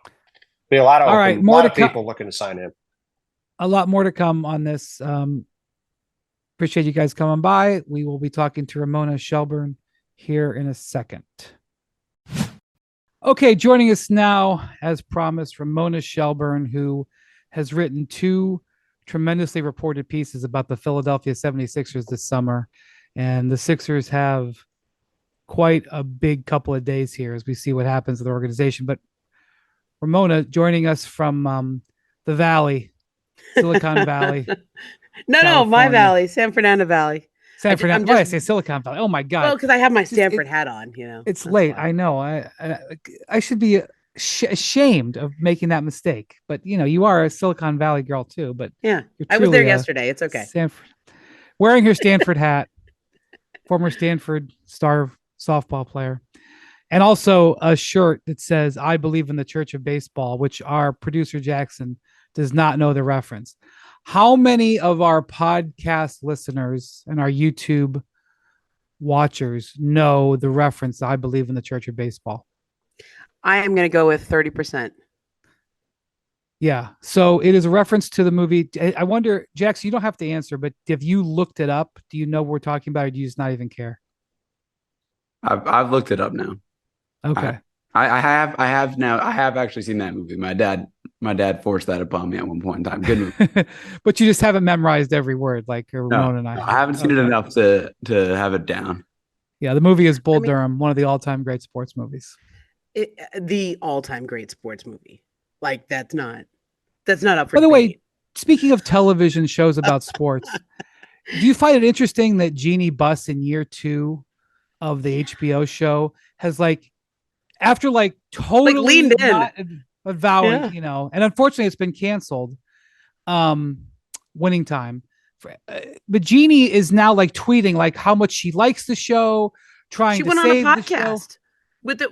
be a lot of All right, people looking to sign in. A lot more to come on this. Appreciate you guys coming by. We will be talking to Ramona Shelburne here in a second. Okay, joining us now, as promised, Ramona Shelburne, who has written 2 tremendously reported pieces about the Philadelphia 76ers this summer. And the Sixers have quite a big couple of days here as we see what happens with the organization. But Ramona joining us from the Valley, Silicon Valley. No, my Valley, San Fernando Valley. San Fernando. Why did I say Silicon Valley? Oh my God! Well, because I have my Stanford hat on. It's late. Why. I know. I should be ashamed of making that mistake. But you are a Silicon Valley girl too. But yeah, I was there yesterday. It's okay. Wearing her Stanford hat, former Stanford star softball player, and also a shirt that says "I believe in the Church of Baseball," which our producer Jackson does not know the reference. How many of our podcast listeners and our YouTube watchers know the reference "I believe in the Church of Baseball"? I am going to go with 30%. Yeah. So it is a reference to the movie. I wonder, Jax, you don't have to answer, but have you looked it up? Do you know what we're talking about, or do you just not even care? I've looked it up now. Okay. I have now. I have actually seen that movie. My dad forced that upon me at one point in time. Good movie. But you just haven't memorized every word like Ramona and I. I haven't seen it enough to have it down. Yeah, the movie is Bull Durham, one of the all-time great sports movies. The all-time great sports movie. Like that's not up for By the debate. way, speaking of television shows about sports, do you find it interesting that Jeannie Buss in year 2 of the HBO show has after totally leaned in, not avowing, and unfortunately it's been canceled, Winning Time. But Jeannie is now tweeting how much she likes the show, trying to save the show.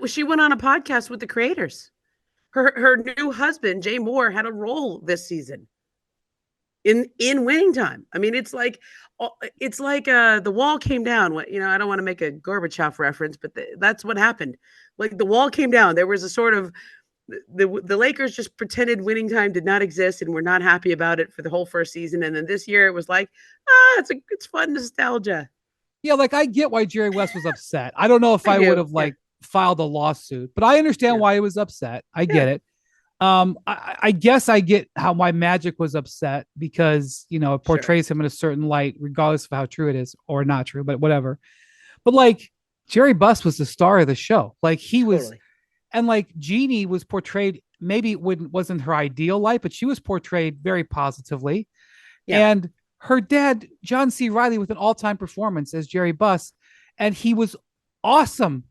She went on a podcast with the creators. Her new husband, Jay Moore, had a role this season in Winning Time. I mean, it's like the wall came down. I don't want to make a Gorbachev reference, but that's what happened. The wall came down. There was a sort of the Lakers just pretended Winning Time did not exist and were not happy about it for the whole first season. And then this year it was it's fun nostalgia. Yeah, I get why Jerry West was upset. I don't know if I would have filed a lawsuit, but I understand why he was upset. I get it. I guess I get how why Magic was upset because it portrays him in a certain light, regardless of how true it is or not true, but whatever. But Jerry Buss was the star of the show. He was, and Jeannie was portrayed, maybe it wasn't her ideal light, but she was portrayed very positively. Yeah. And her dad, John C. Reilly, with an all-time performance as Jerry Buss, and he was awesome.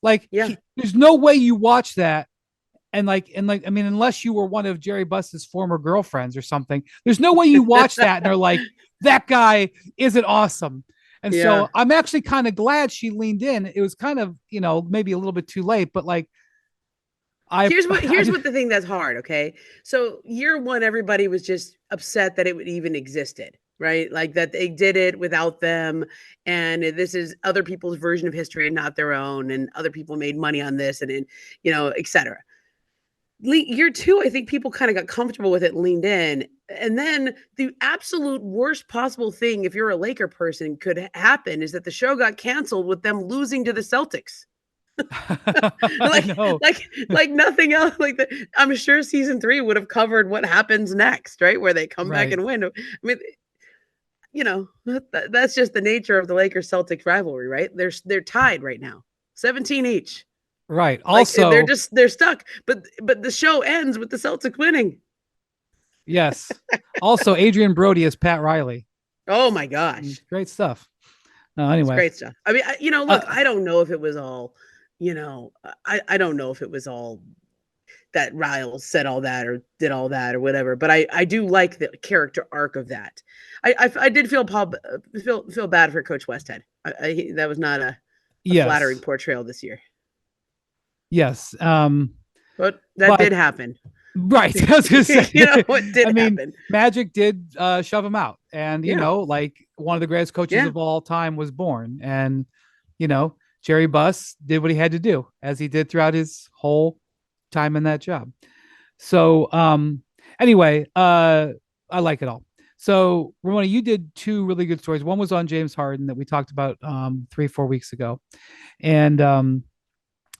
There's no way you watch that and unless you were one of Jerry Buss's former girlfriends or something, there's no way you watch that and they're like, that guy isn't awesome. And so I'm actually kind of glad she leaned in. It was kind of, maybe a little bit too late, but here's what the thing that's hard. Okay. So year 1, everybody was just upset that it even existed, right? That they did it without them. And this is other people's version of history and not their own. And other people made money on this and et cetera. Year 2, I think people kind of got comfortable with it and leaned in. And then the absolute worst possible thing, if you're a Laker person, could happen is that the show got canceled with them losing to the Celtics. like nothing else. I'm sure season 3 would have covered what happens next, right? Where they come back and win. I mean, that's just the nature of the Lakers Celtics rivalry, right? They're tied right now, 17 each. Right. Also, they're stuck, but the show ends with the Celtics winning. Yes. Also, Adrian Brody is Pat Riley. Oh my gosh. Great stuff. No, anyway. It's great stuff. I mean, look, I don't know if it was all, I don't know if it was all that Ryle said all that or did all that or whatever, but I do like the character arc of that. I did feel bad for Coach Westhead. That was not a flattering portrayal this year. Yes. But that did happen. Right. I was gonna say, what did happen? Magic did shove him out. And, like one of the greatest coaches of all time was born. And, Jerry Buss did what he had to do, as he did throughout his whole time in that job. So anyway, I like it all. So Ramona, you did two really good stories. One was on James Harden that we talked about 3-4 weeks ago. And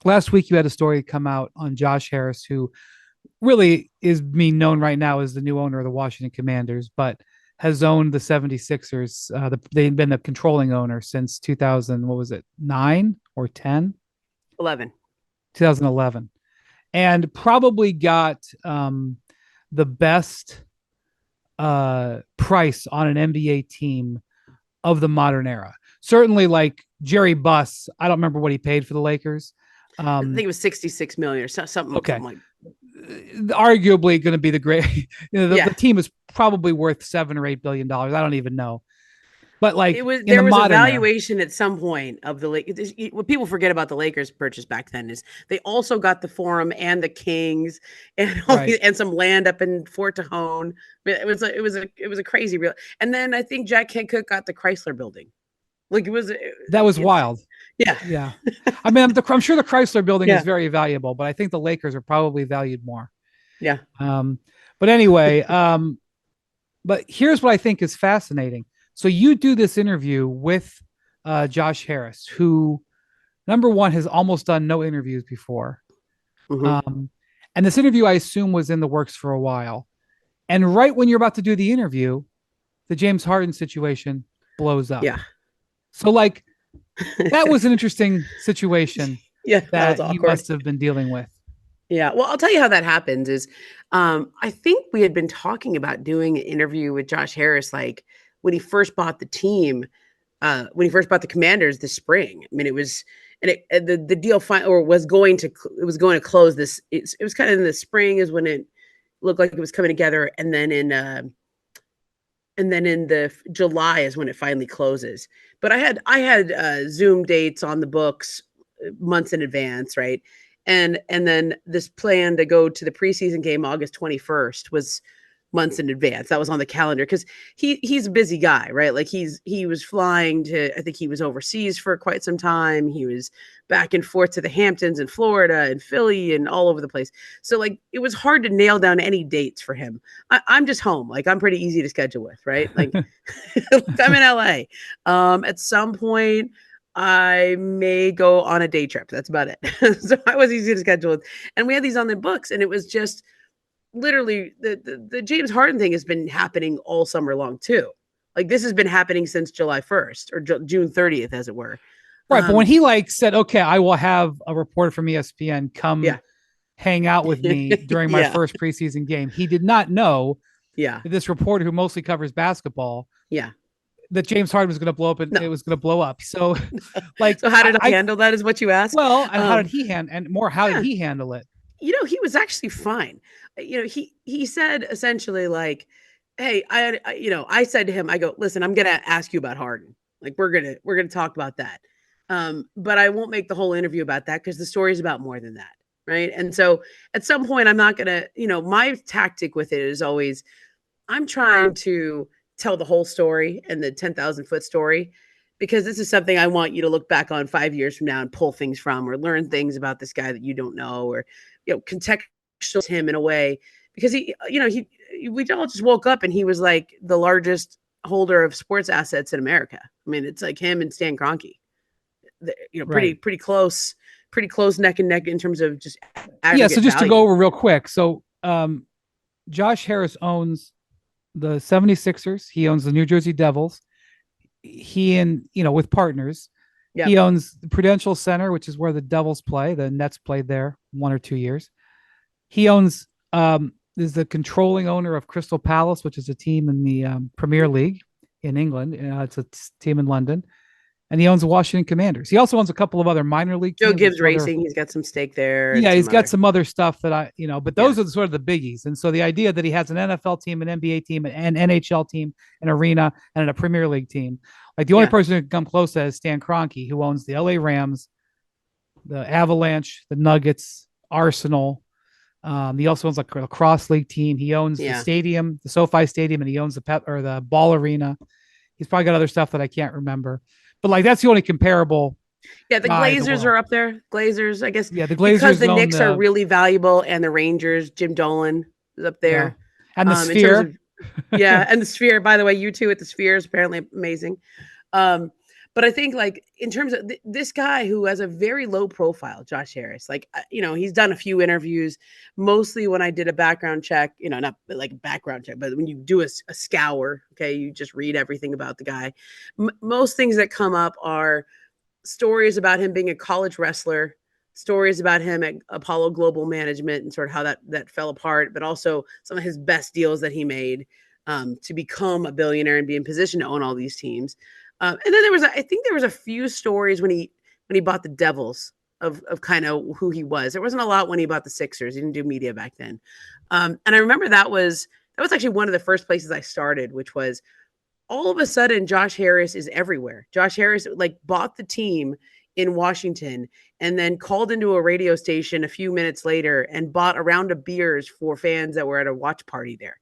last week you had a story come out on Josh Harris, who really is being known right now as the new owner of the Washington Commanders, but has owned the 76ers. They've been the controlling owner since 2000. What was it? 9 or 10? 11. 2011. And probably got the best price on an NBA team of the modern era. Certainly like Jerry Buss. I don't remember what he paid for the Lakers. I think it was 66 million or something. Okay. Something like. Arguably going to be the great, the team is probably worth $7 or $8 billion. I don't even know. But like there was a valuation at some point of the Lakers. What people forget about the Lakers purchase back then is they also got the Forum and the Kings and and some land up in Fort Tejon. It was a crazy real. And then I think Jack Cook got the Chrysler Building. Like that was wild. Yeah. I mean, I'm sure the Chrysler Building is very valuable, but I think the Lakers are probably valued more. Yeah. But anyway, but here's what I think is fascinating. So you do this interview with Josh Harris, who, number one, has almost done no interviews before. Mm-hmm. And this interview, I assume, was in the works for a while. And right when you're about to do the interview, the James Harden situation blows up. Yeah. So like, that was an interesting situation that he must have been dealing with. Yeah. Well, I'll tell you how that happens is I think we had been talking about doing an interview with Josh Harris, like when he first bought the team, when he first bought the Commanders this spring. I mean, it was, and the deal was going to close this. It was kind of in the spring is when it looked like it was coming together. And then in the July is when it finally closes. But I had Zoom dates on the books months in advance, right? And then this plan to go to the preseason game August 21st was months in advance. That was on the calendar because he's a busy guy, right? Like he was flying to, I think he was overseas for quite some time. He was back and forth to the Hamptons in Florida and Philly and all over the place. So like it was hard to nail down any dates for him. I'm just home. Like I'm pretty easy to schedule with, right? Like I'm in LA. At some point I may go on a day trip. That's about it. So I was easy to schedule with. And we had these on the books and it was just literally the James Harden thing has been happening all summer long too. Like this has been happening since July 1st or June 30th, as it were. Right. But when he said, okay, I will have a reporter from ESPN come hang out with me during my first preseason game, he did not know that this reporter who mostly covers basketball that James Harden was going to blow up and it was going to blow up. So so how did I handle that is what you asked? Well, and how did he did he handle it? He was actually fine. He said essentially like, hey, I said to him, I go, listen, I'm going to ask you about Harden. Like we're going to talk about that. But I won't make the whole interview about that because the story is about more than that. Right. And so at some point I'm not going to, my tactic with it is always, I'm trying to tell the whole story and the 10,000 foot story, because this is something I want you to look back on 5 years from now and pull things from, or learn things about this guy that you don't know, or, contextualize him in a way, because we all just woke up and he was like the largest holder of sports assets in America. I mean, it's like him and Stan Kroenke, pretty close neck and neck in terms of just so just to go over real quick. So Josh Harris owns the 76ers. He owns the New Jersey Devils. He with partners. Yep. He owns the Prudential Center, which is where the Devils play. The Nets played there 1 or 2 years. He owns is the controlling owner of Crystal Palace, which is a team in the Premier League in England. It's a team in London. And he owns the Washington Commanders. He also owns a couple of other minor league teams. Joe Gibbs Racing, he's got some stake there. Yeah, he's got some other stuff that but those are sort of the biggies. And so the idea that he has an NFL team, an NBA team, an NHL team, an arena, and a Premier League team. Like the only person who can come close to that is Stan Kroenke, who owns the LA Rams, the Avalanche, the Nuggets, Arsenal. He also owns like a lacrosse league team. He owns the stadium, the SoFi Stadium, and he owns the Ball Arena. He's probably got other stuff that I can't remember, but like that's the only comparable. Yeah, the Glazers are up there. Glazers, I guess. Yeah, the Glazers because the Knicks are really valuable, and the Rangers. Jim Dolan is up there, and the Sphere. And the Sphere. By the way, you two at the Sphere is apparently amazing. But I think like in terms of this guy who has a very low profile, Josh Harris, like, he's done a few interviews, mostly when I did a background check, not like a background check, but when you do a scour, okay, you just read everything about the guy. Most things that come up are stories about him being a college wrestler, stories about him at Apollo Global Management and sort of how that fell apart, but also some of his best deals that he made to become a billionaire and be in position to own all these teams. And then I think there was a few stories when he bought the Devils of kind of who he was. There wasn't a lot when he bought the Sixers. He didn't do media back then. And I remember that was actually one of the first places I started, which was all of a sudden Josh Harris is everywhere. Josh Harris like bought the team in Washington and then called into a radio station a few minutes later and bought a round of beers for fans that were at a watch party there.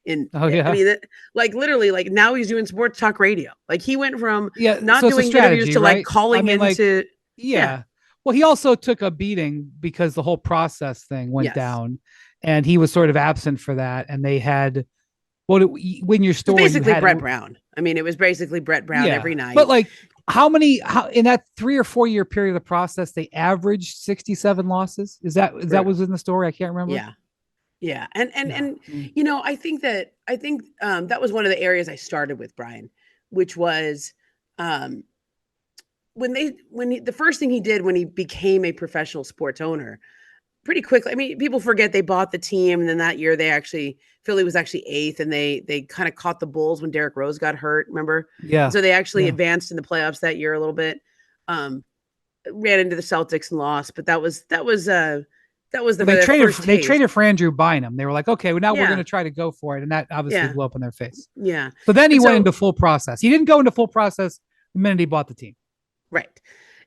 I mean, like literally, like now he's doing sports talk radio. Like he went from not doing interviews to like calling into. Well, he also took a beating because the whole process thing went down, and he was sort of absent for that. And they had, when your story basically Brett Brown. I mean, it was basically Brett Brown every night. But like, how in that 3 or 4 year period of the process, they averaged 67 losses? Is that was in the story? I can't remember. Yeah. And I think that was one of the areas I started with, Brian, which was the first thing he did when he became a professional sports owner pretty quickly. I mean, people forget they bought the team, and then that year Philly was actually 8th, and they kind of caught the Bulls when Derrick Rose got hurt, remember? Yeah. So they actually advanced in the playoffs that year a little bit. Ran into the Celtics and lost, but that was they traded for Andrew Bynum. They were like, okay, well, now we're going to try to go for it. And that obviously blew up in their face. Yeah. So then he went into full process. He didn't go into full process the minute he bought the team. Right.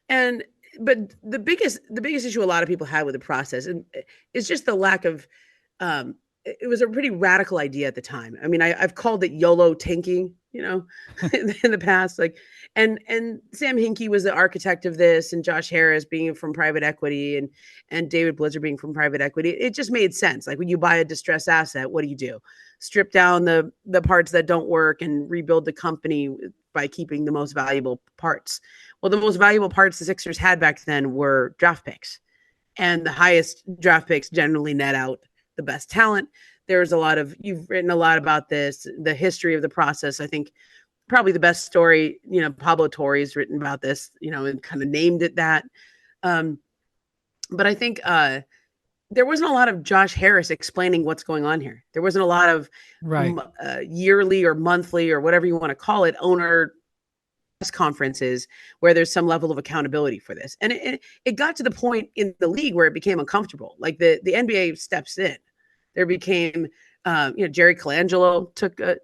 But the biggest issue a lot of people had with the process is just the lack of, it was a pretty radical idea at the time. I mean, I've called it YOLO tanking, in the past, like, and Sam Hinkie was the architect of this, and Josh Harris being from private equity and David Blitzer being from private equity. It just made sense. Like when you buy a distressed asset, what do? Strip down the parts that don't work and rebuild the company by keeping the most valuable parts. Well, the most valuable parts the Sixers had back then were draft picks, and the highest draft picks generally net out the best talent. There's you've written a lot about this, the history of the process. I think probably the best story, Pablo Torre's written about this, and kind of named it that. But I think there wasn't a lot of Josh Harris explaining what's going on here. There wasn't a lot of yearly or monthly or whatever you want to call it, owner press conferences where there's some level of accountability for this. And it got to the point in the league where it became uncomfortable. Like the NBA steps in. There became, Jerry Colangelo took an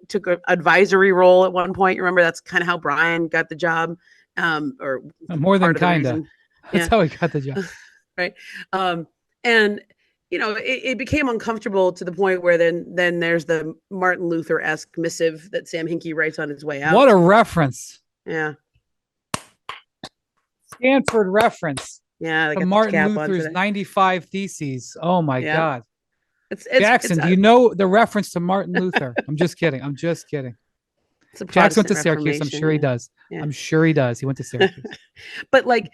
advisory role at one point. You remember that's kind of how Brian got the job, or more than kind of. That's how he got the job, right? And it became uncomfortable to the point where then there's the Martin Luther-esque missive that Sam Hinkie writes on his way out. What a reference! Yeah, Stanford reference. Yeah, the Martin Luther's 95 Theses. Oh my God. Jackson, do you know the reference to Martin Luther? I'm just kidding. Jackson went to Syracuse. I'm sure he does. Yeah. I'm sure he does. He went to Syracuse. But like,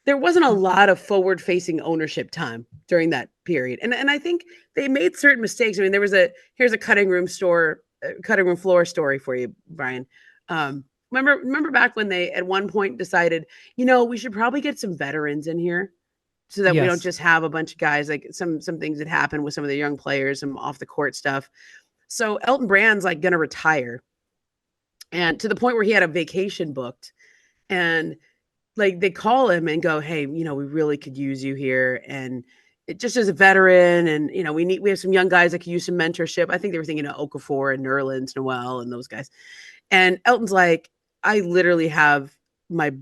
there wasn't a lot of forward-facing ownership time during that period, and I think they made certain mistakes. I mean, here's a cutting room floor story for you, Brian. Remember back when they at one point decided, we should probably get some veterans in here, so that we don't just have a bunch of guys, like some things that happen with some of the young players, some off the court stuff. So Elton Brand's like going to retire, and to the point where he had a vacation booked, and like they call him and go, hey, we really could use you here. And it just as a veteran, and we have some young guys that could use some mentorship. I think they were thinking of Okafor and Nerlens Noel and those guys. And Elton's like, I literally have my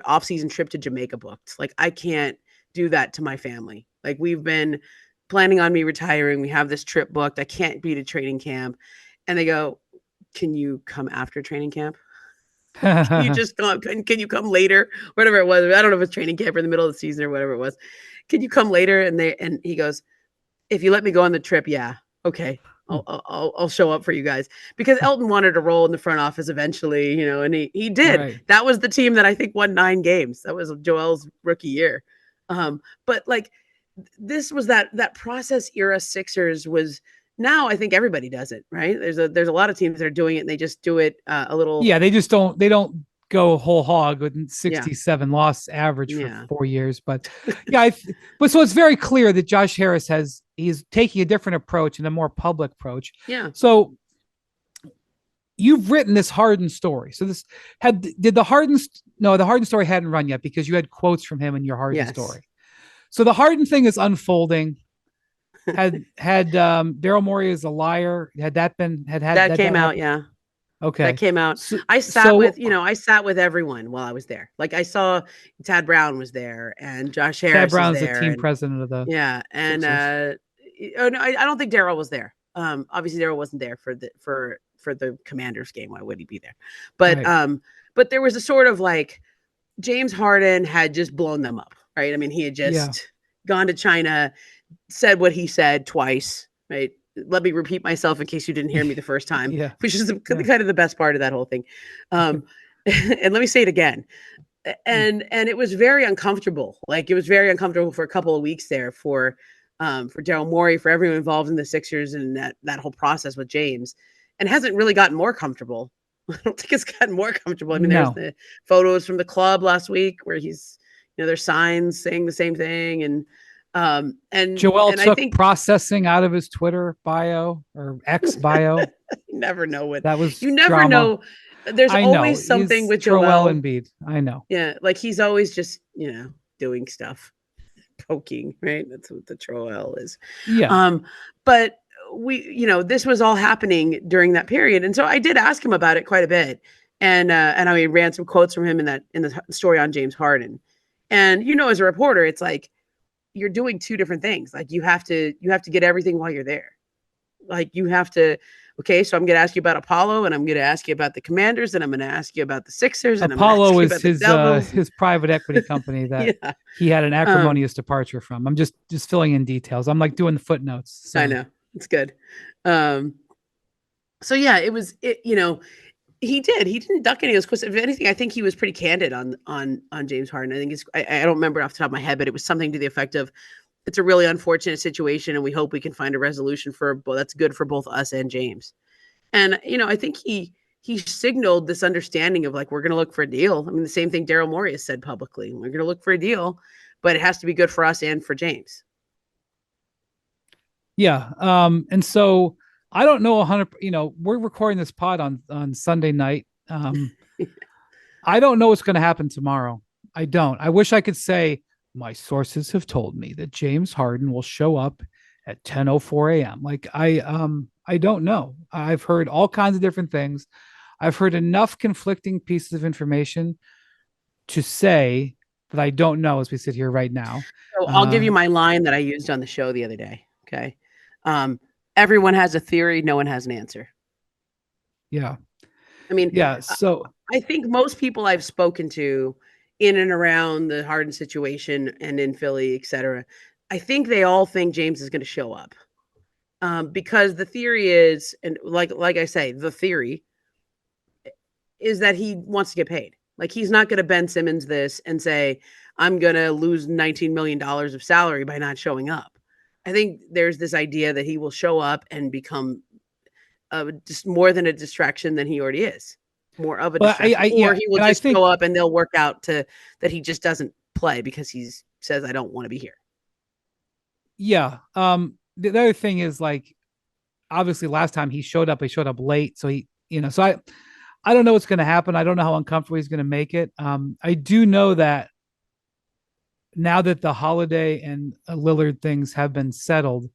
off-season trip to Jamaica booked. Like I can't do that to my family. Like, we've been planning on me retiring. We have this trip booked. I can't be to training camp. And they go, can you come after training camp? Can you just come? Can you come later? Whatever it was. I don't know if it's training camp or in the middle of the season or whatever it was. Can you come later? And he goes, if you let me go on the trip, yeah, okay. I'll show up for you guys, because Elton wanted to roll in the front office eventually, and he did. Right. That was the team that I think won 9 games. That was Joel's rookie year. But like, this was that process era Sixers was. Now I think everybody does it, right? There's a lot of teams that are doing it, and they just do it a little. Yeah, they don't go whole hog with 67 loss average for 4 years. But yeah, but so it's very clear that Josh Harris he's taking a different approach and a more public approach. Yeah. So you've written this Harden story. So the Harden story hadn't run yet because you had quotes from him in your Harden story. So the Harden thing is unfolding. Had Daryl Morey as a liar? Had that came out? Yeah. Okay. That came out. I sat with everyone while I was there. Like, I saw Tad Brown was there and Josh Harris. Tad Brown's was there, the team president of the. Yeah. And no, I don't think Daryl was there. Obviously Daryl wasn't there for the Commanders game. Why would he be there? But right. But there was a sort of like James Harden had just blown them up, right? I mean, he had just gone to China, said what he said twice, right? Let me repeat myself in case you didn't hear me the first time, which is kind of the best part of that whole thing. And let me say it again. And it was very uncomfortable. Like, it was very uncomfortable for a couple of weeks there for Daryl Morey, for everyone involved in the Sixers and that whole process with James, and hasn't really gotten more comfortable. I don't think it's gotten more comfortable. I mean, there's the photos from the club last week where he's, there's signs saying the same thing. And Joel took processing out of his Twitter bio or X bio. You never know what that was. You never drama. Know. There's always something he's with Joel Embiid. I know. Yeah, like he's always just doing stuff, poking. Right, that's what the Joel is. Yeah. But we, this was all happening during that period, and so I did ask him about it quite a bit, and I ran some quotes from him in the story on James Harden, and as a reporter, it's like, you're doing 2 different things. Like, you have to get everything while you're there. Like, you have to, okay, so I'm going to ask you about Apollo, and I'm going to ask you about the Commanders, and I'm going to ask you about the Sixers. And Apollo is his private equity company that he had an acrimonious departure from. I'm just filling in details. I'm like doing the footnotes. So. I know. It's good. So yeah, he didn't duck any of those questions. If anything, I think he was pretty candid on James Harden. I think I don't remember off the top of my head, but it was something to the effect of, it's a really unfortunate situation, and we hope we can find a resolution that's good for both us and James. And I think he signaled this understanding of, like, we're going to look for a deal. I mean, the same thing Daryl Morey has said publicly. We're going to look for a deal, but it has to be good for us and for James. Yeah. And so I don't know 100, we're recording this pod on Sunday night. I don't know what's going to happen tomorrow. I don't. I wish I could say my sources have told me that James Harden will show up at 10:04 a.m. Like, I don't know. I've heard all kinds of different things. I've heard enough conflicting pieces of information to say that I don't know as we sit here right now. So I'll give you my line that I used on the show the other day. Okay. Everyone has a theory. No one has an answer. Yeah. I mean, yeah. So I think most people I've spoken to in and around the Harden situation and in Philly, et cetera, I think they all think James is going to show up. Because the theory is, and like I say, the theory is that he wants to get paid. Like, he's not going to Ben Simmons this and say, I'm going to lose $19 million of salary by not showing up. I think there's this idea that he will show up and become just more than a distraction than he already is. More of a distraction. Or he will just show up and they'll work out that he just doesn't play because he says, I don't want to be here. Yeah. The other thing is, like, obviously last time he showed up late. So so I don't know what's going to happen. I don't know how uncomfortable he's going to make it. I do know that now that the Holiday and Lillard things have been settled,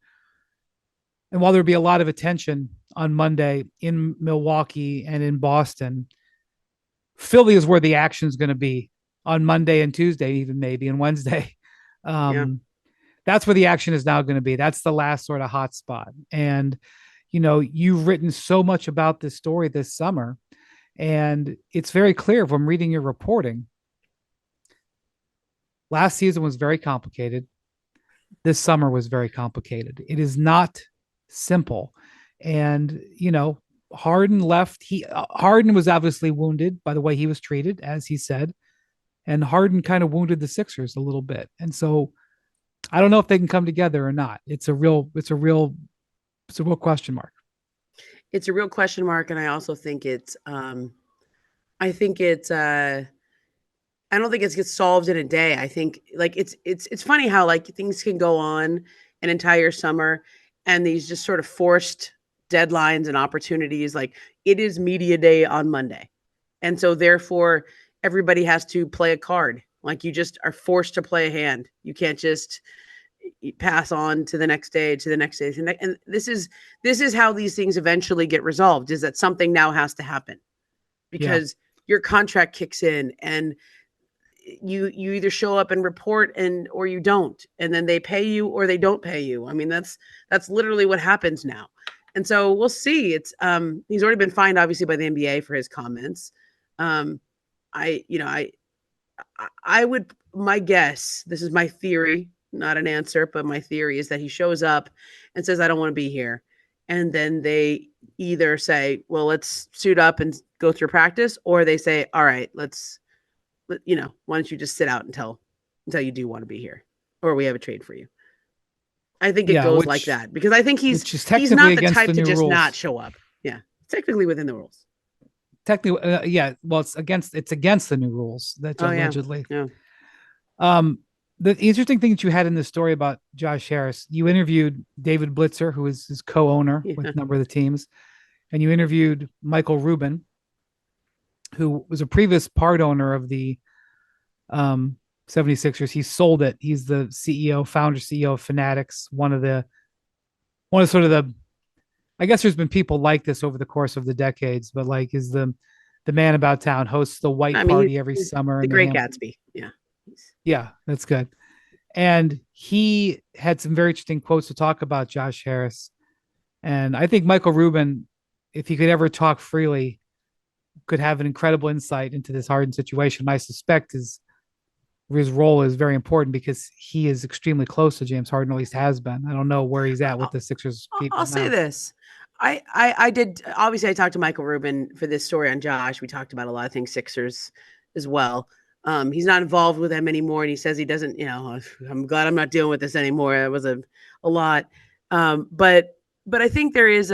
and while there'll be a lot of attention on Monday in Milwaukee and in Boston, Philly is where the action is going to be on Monday and Tuesday, even maybe, and Wednesday. Yeah. That's where the action is now going to be. That's the last sort of hot spot. And, you've written so much about this story this summer, and it's very clear from reading your reporting. Last season was very complicated. This summer was very complicated. It is not simple. And, Harden left. Harden was obviously wounded by the way he was treated, as he said. And Harden kind of wounded the Sixers a little bit. And so I don't know if they can come together or not. It's a real question mark. It's a real question mark. And I also think I don't think it gets solved in a day. I think like it's funny how like things can go on an entire summer and these just sort of forced deadlines and opportunities. Like it is media day on Monday. And so therefore everybody has to play a card. Like you just are forced to play a hand. You can't just pass on to the next day, to the next day. And this is how these things eventually get resolved, is that something now has to happen because your contract kicks in and you either show up and report or you don't, and then they pay you or they don't pay you. I mean, that's literally what happens now. And so we'll see. It's he's already been fined obviously by the NBA for his comments. I would, my guess, this is my theory, not an answer, but my theory is that he shows up and says, I don't want to be here. And then they either say, well, let's suit up and go through practice, or they say, all right, why don't you just sit out until you do want to be here, or we have a trade for you. I think it goes like that because I think he's not the type to just not show up. Yeah. Technically within the rules. Technically, well, it's against the new rules that allegedly. Yeah. The interesting thing that you had in this story about Josh Harris, you interviewed David Blitzer, who is his co-owner with a number of the teams, and you interviewed Michael Rubin, who was a previous part owner of the 76ers. He sold it. He's the founder CEO of Fanatics, one of I guess there's been people like this over the course of the decades, but like is the man about town, hosts the white party every summer. The Great Gatsby. Yeah. Yeah, that's good. And he had some very interesting quotes to talk about Josh Harris. And I think Michael Rubin, if he could ever talk freely, could have an incredible insight into this Harden situation. I suspect his role is very important because he is extremely close to James Harden, at least has been. I don't know where he's at with the Sixers people. I'll say this. I did, obviously I talked to Michael Rubin for this story on Josh. We talked about a lot of things Sixers as well. He's not involved with them anymore. And he says he doesn't, I'm glad I'm not dealing with this anymore. It was a lot. But I think there is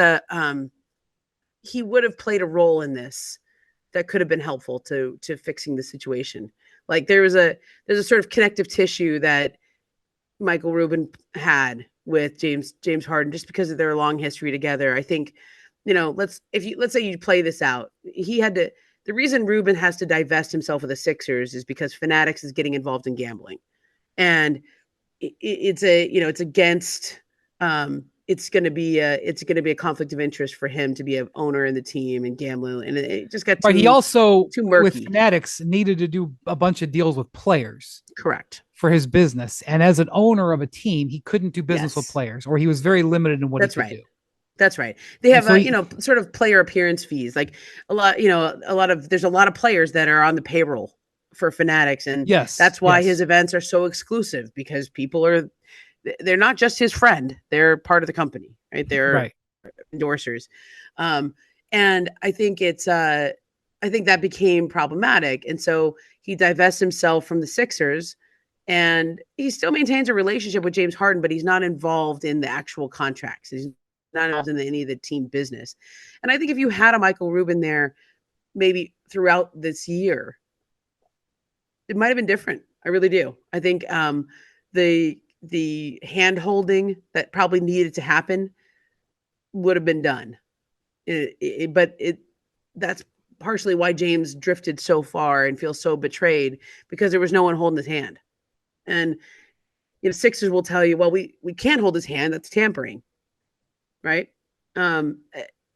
he would have played a role in this that could have been helpful to fixing the situation. Like there's a sort of connective tissue that Michael Rubin had with James Harden, just because of their long history together. I think, let's say you play this out. The reason Rubin has to divest himself of the Sixers is because Fanatics is getting involved in gambling, and it's against. It's going to be a conflict of interest for him to be an owner in the team and gambling, and it just got too. But he also, too murky. With Fanatics, needed to do a bunch of deals with players. Correct. For his business, and as an owner of a team, he couldn't do business with players, or he was very limited in what he could do. That's right. They have, sort of player appearance fees. Like there's a lot of players that are on the payroll for Fanatics. And that's why his events are so exclusive, because they're not just his friend. They're part of the company, right? They're endorsers. And I think I think that became problematic. And so he divests himself from the Sixers, and he still maintains a relationship with James Harden, but he's not involved in the actual contracts. He's not involved in any of the team business. And I think if you had a Michael Rubin there, maybe throughout this year, it might've been different. I really do. I think the hand holding that probably needed to happen would have been done. But that's partially why James drifted so far and feels so betrayed, because there was no one holding his hand. And Sixers will tell you, well, we can't hold his hand. That's tampering. Right.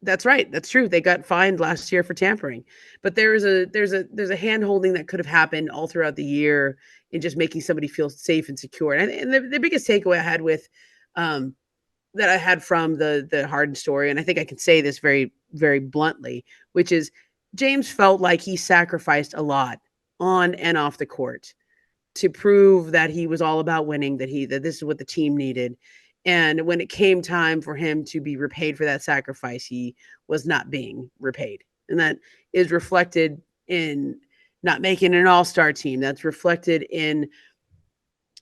That's right. That's true. They got fined last year for tampering, but there's a hand holding that could have happened all throughout the year in just making somebody feel safe and secure. And the biggest takeaway I had with, that I had from the Harden story, and I think I can say this very, very bluntly, which is James felt like he sacrificed a lot on and off the court to prove that he was all about winning, that this is what the team needed. And when it came time for him to be repaid for that sacrifice, he was not being repaid. And that is reflected in not making an all-star team. That's reflected in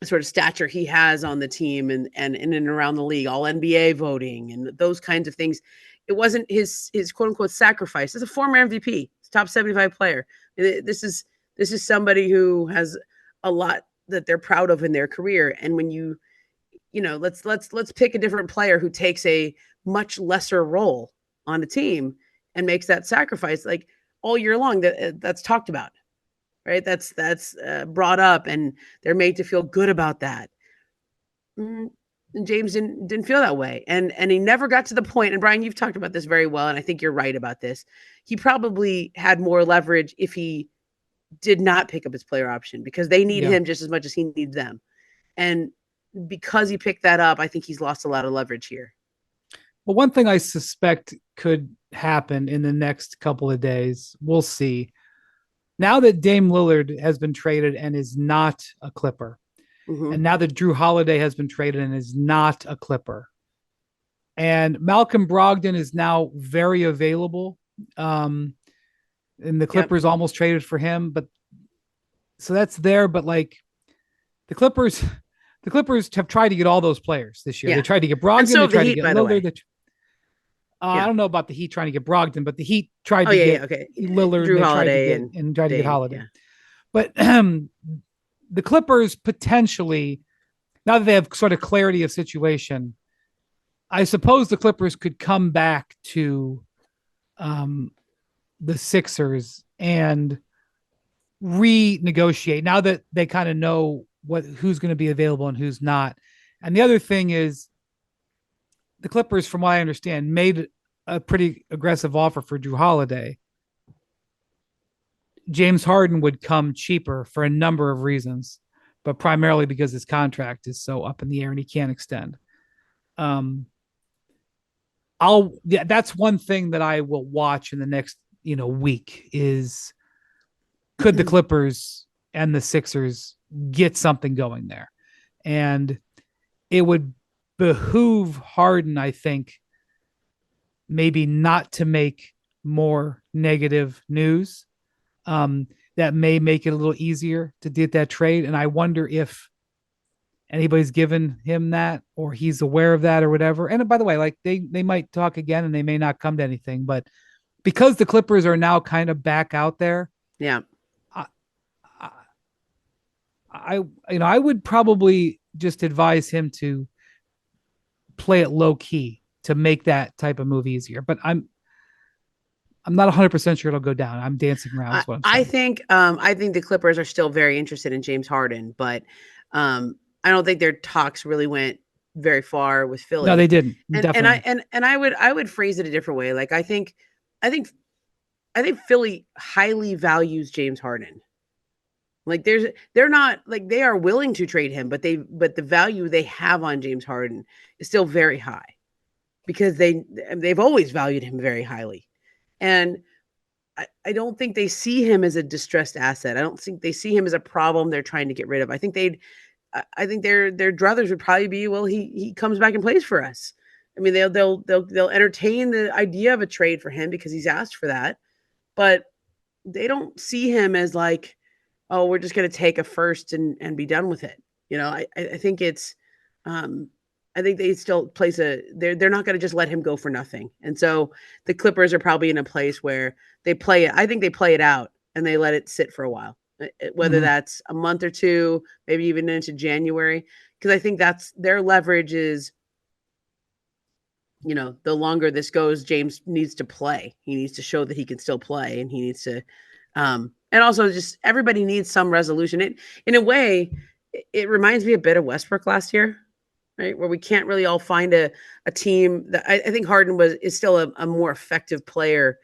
sort of stature he has on the team and in and around the league, all NBA voting and those kinds of things. It wasn't his quote unquote sacrifice. As a former MVP, top 75 player. This is somebody who has a lot that they're proud of in their career. And when let's pick a different player who takes a much lesser role on a team and makes that sacrifice, like all year long, that's talked about, right? That's brought up, and they're made to feel good about that. And James didn't feel that way, and he never got to the point. And Brian, you've talked about this very well, and I think you're right about this. He probably had more leverage if he did not pick up his player option, because they need him just as much as he needs them. And because he picked that up, I think he's lost a lot of leverage here. Well, one thing I suspect could happen in the next couple of days, we'll see. Now that Dame Lillard has been traded and is not a Clipper, and now that Jrue Holiday has been traded and is not a Clipper, and Malcolm Brogdon is now very available, and the Clippers almost traded for him, but so that's there. But like the Clippers have tried to get all those players this year. They tried to get Brogdon. So they tried Heat, to get Lillard. I don't know about the Heat trying to get Brogdon, but the Heat tried to get Lillard, Jrue and Holiday tried to get Holiday. But the Clippers potentially, now that they have sort of clarity of situation, I suppose the Clippers could come back to the Sixers and renegotiate now that they kind of know who's going to be available and who's not. And the other thing is, the Clippers, from what I understand, made a pretty aggressive offer for Jrue Holiday. James Harden would come cheaper for a number of reasons, but primarily because his contract is so up in the air and he can't extend. That's one thing that I will watch in the next, week is, could the Clippers and the Sixers get something going there? And it would behoove Harden, I think, maybe not to make more negative news. That may make it a little easier to get that trade. And I wonder if anybody's given him that, or he's aware of that, or whatever. And by the way, like they might talk again and they may not come to anything, but because the Clippers are now kind of back out there. Yeah. I would probably just advise him to play it low key to make that type of move easier. But I'm not 100% sure it'll go down. I'm dancing around. I think the Clippers are still very interested in James Harden, but I don't think their talks really went very far with Philly. No, they didn't. And I would phrase it a different way. Like I think Philly highly values James Harden. Like they're not like, they are willing to trade him, but the value they have on James Harden is still very high, because they've always valued him very highly. And I don't think they see him as a distressed asset. I don't think they see him as a problem they're trying to get rid of. I think their druthers would probably be, well, he comes back and plays for us. I mean, they'll entertain the idea of a trade for him because he's asked for that, but they don't see him as like, oh, we're just going to take a first and be done with it. I think it's, I think they still they're not going to just let him go for nothing. And so the Clippers are probably in a place where they play it. I think they play it out and they let it sit for a while, whether that's a month or two, maybe even into January. Because I think that's their leverage is, the longer this goes, James needs to play. He needs to show that he can still play, and he needs to, and also just everybody needs some resolution. In a way, it reminds me a bit of Westbrook last year. right? Where we can't really all find a team that I think Harden is still a more effective player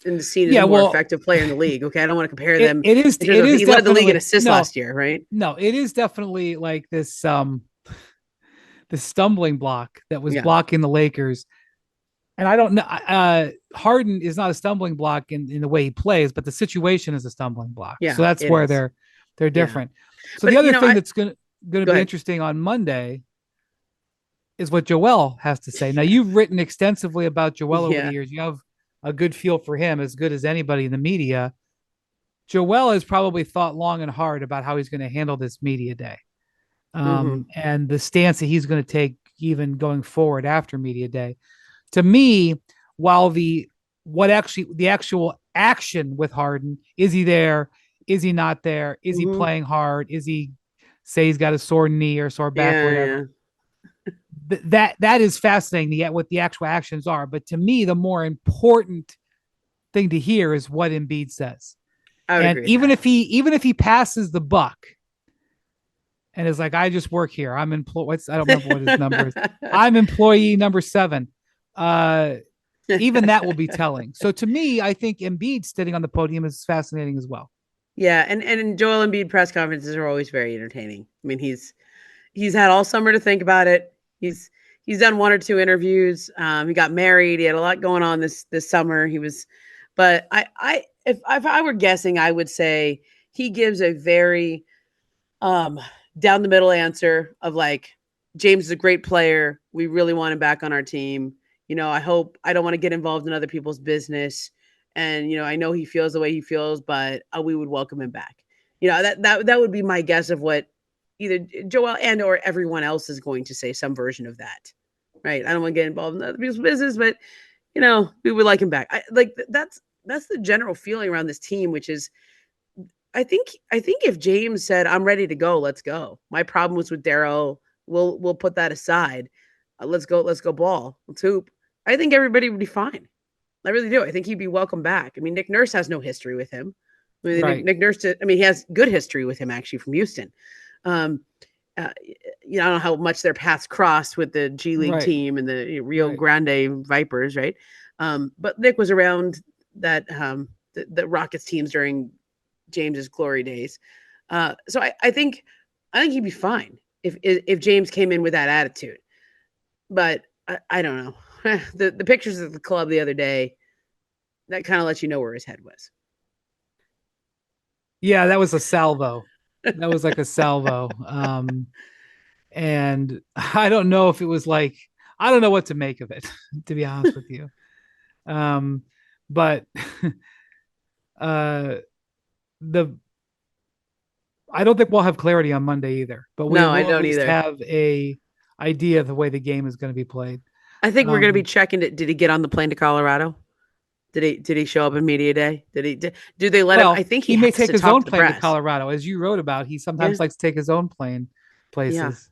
in the scene, is a more effective player in the league. Okay. I don't want to compare them. It is he led the league in assists last year, right? No, it is definitely like this the stumbling block that was blocking the Lakers. And I don't know. Harden is not a stumbling block in the way he plays, but the situation is a stumbling block. Yeah, so that's where they're different. Yeah. So the other thing that's going to be interesting on Monday is what Joel has to say. Now, you've written extensively about Joel over the years. You have a good feel for him, as good as anybody in the media. Joel has probably thought long and hard about how he's going to handle this media day, and the stance that he's going to take even going forward after media day. To me, while the actual action with Harden, is he there? Is he not there? Is he playing hard? Is he say he's got a sore knee or sore back or whatever? Yeah. That is fascinating, what the actual actions are. But to me, the more important thing to hear is what Embiid says. And even if he passes the buck and is like, I just work here, I'm employed. I don't remember what his number is. I'm employee number 7. Even that will be telling. So to me, I think Embiid sitting on the podium is fascinating as well. Yeah, and Joel Embiid press conferences are always very entertaining. I mean, he's had all summer to think about it. He's done 1 or 2 interviews. He got married. He had a lot going on this summer. But if I were guessing, I would say he gives a very down the middle answer of like, James is a great player. We really want him back on our team. I don't want to get involved in other people's business. And, I know he feels the way he feels, but we would welcome him back. That would be my guess of what either Joel and or everyone else is going to say, some version of that. Right. I don't want to get involved in other people's business, but, we would like him back. That's the general feeling around this team, which is, I think if James said, I'm ready to go, let's go. My problem was with Darrow. We'll put that aside. Let's go ball. Let's hoop. I think everybody would be fine. I really do. I think he'd be welcome back. I mean, Nick Nurse has no history with him. I mean, right. Nick Nurse, he has good history with him actually from Houston. I don't know how much their paths crossed with the G League team and the Rio Grande Vipers, right? But Nick was around that the Rockets teams during James's glory days. So I think he'd be fine if James came in with that attitude. But I don't know. The pictures of the club the other day, that kind of lets you know where his head was. Yeah, that was a salvo. That was like a salvo. And I don't know if it was like, I don't know what to make of it, to be honest with you. But I don't think we'll have clarity on Monday either. But we will at least have a idea of the way the game is going to be played. I think we're going to be checking it. Did he get on the plane to Colorado? Did he show up in media day? Do they let him? I think he may take his own plane to Colorado, as you wrote about. He sometimes likes to take his own plane places.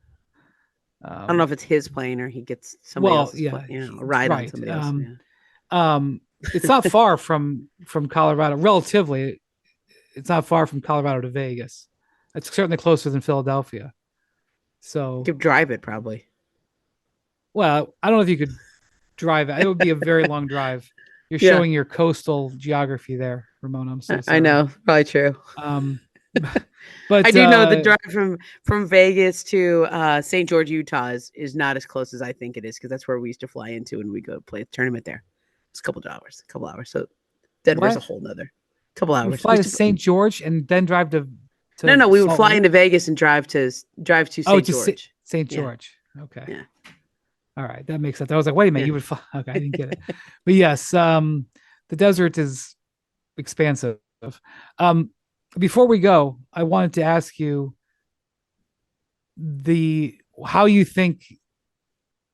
Yeah. I don't know if it's his plane or he gets somebody else's plane, a ride on somebody else. It's not far from Colorado. Relatively, it's not far from Colorado to Vegas. It's certainly closer than Philadelphia. So you could drive it probably. Well, I don't know if you could drive it. It would be a very long drive. You're showing your coastal geography there, Ramona. I'm so sorry. I know, probably true. But I do know the drive from Vegas to St. George, Utah is not as close as I think it is, because that's where we used to fly into when we go play a tournament there. It's a couple hours. So Denver's a whole nother couple hours. You fly to St. George and then drive to no, we would fly into Vegas and drive to St. George. St. George. Okay. Yeah. All right, that makes sense. I was like, wait a minute, you would fly. Okay, I didn't get it. But yes, the desert is expansive. Before we go, I wanted to ask you how you think,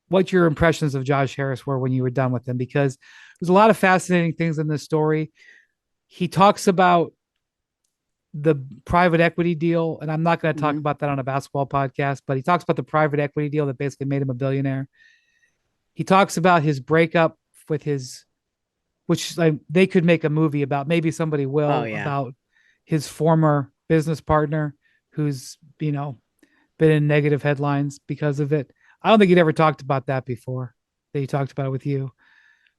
what your impressions of Josh Harris were when you were done with him, because there's a lot of fascinating things in this story. He talks about the private equity deal, and I'm not going to talk about that on a basketball podcast, but he talks about the private equity deal that basically made him a billionaire. He talks about his breakup with which they could make a movie about, maybe somebody will, about his former business partner who's, been in negative headlines because of it. I don't think he'd ever talked about that before. That he talked about it with you.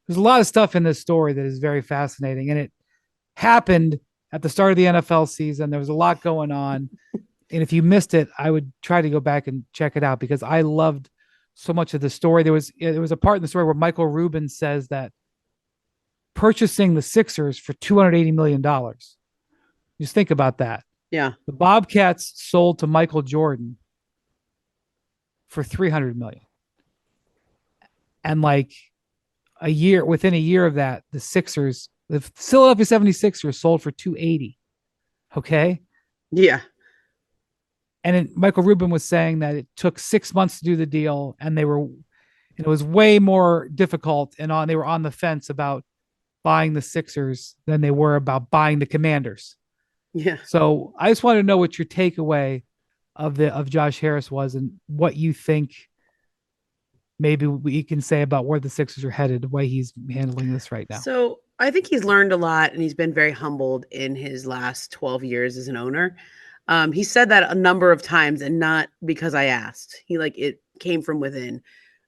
There's a lot of stuff in this story that is very fascinating, and it happened at the start of the NFL season. There was a lot going on, and if you missed it, I would try to go back and check it out because I loved so much of the story. There was a part in the story where Michael Rubin says that purchasing the Sixers for $280 million. Just think about that. Yeah. The Bobcats sold to Michael Jordan for $300 million. And like within a year of that, the Philadelphia 76ers sold for $280. Okay. Yeah. And Michael Rubin was saying that it took 6 months to do the deal, and it was way more difficult, and they were on the fence about buying the Sixers than they were about buying the Commanders. Yeah. So I just want to know what your takeaway of Josh Harris was, and what you think maybe we can say about where the Sixers are headed, the way he's handling this right now. So I think he's learned a lot, and he's been very humbled in his last 12 years as an owner. He said that a number of times, and not because I asked. It came from within.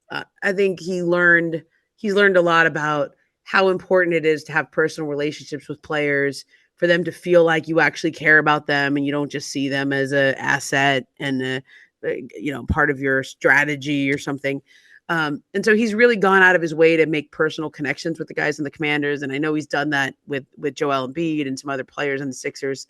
I think he's learned a lot about how important it is to have personal relationships with players, for them to feel like you actually care about them and you don't just see them as an asset and part of your strategy or something. And so he's really gone out of his way to make personal connections with the guys in the Commanders. And I know he's done that with Joel Embiid and some other players in the Sixers.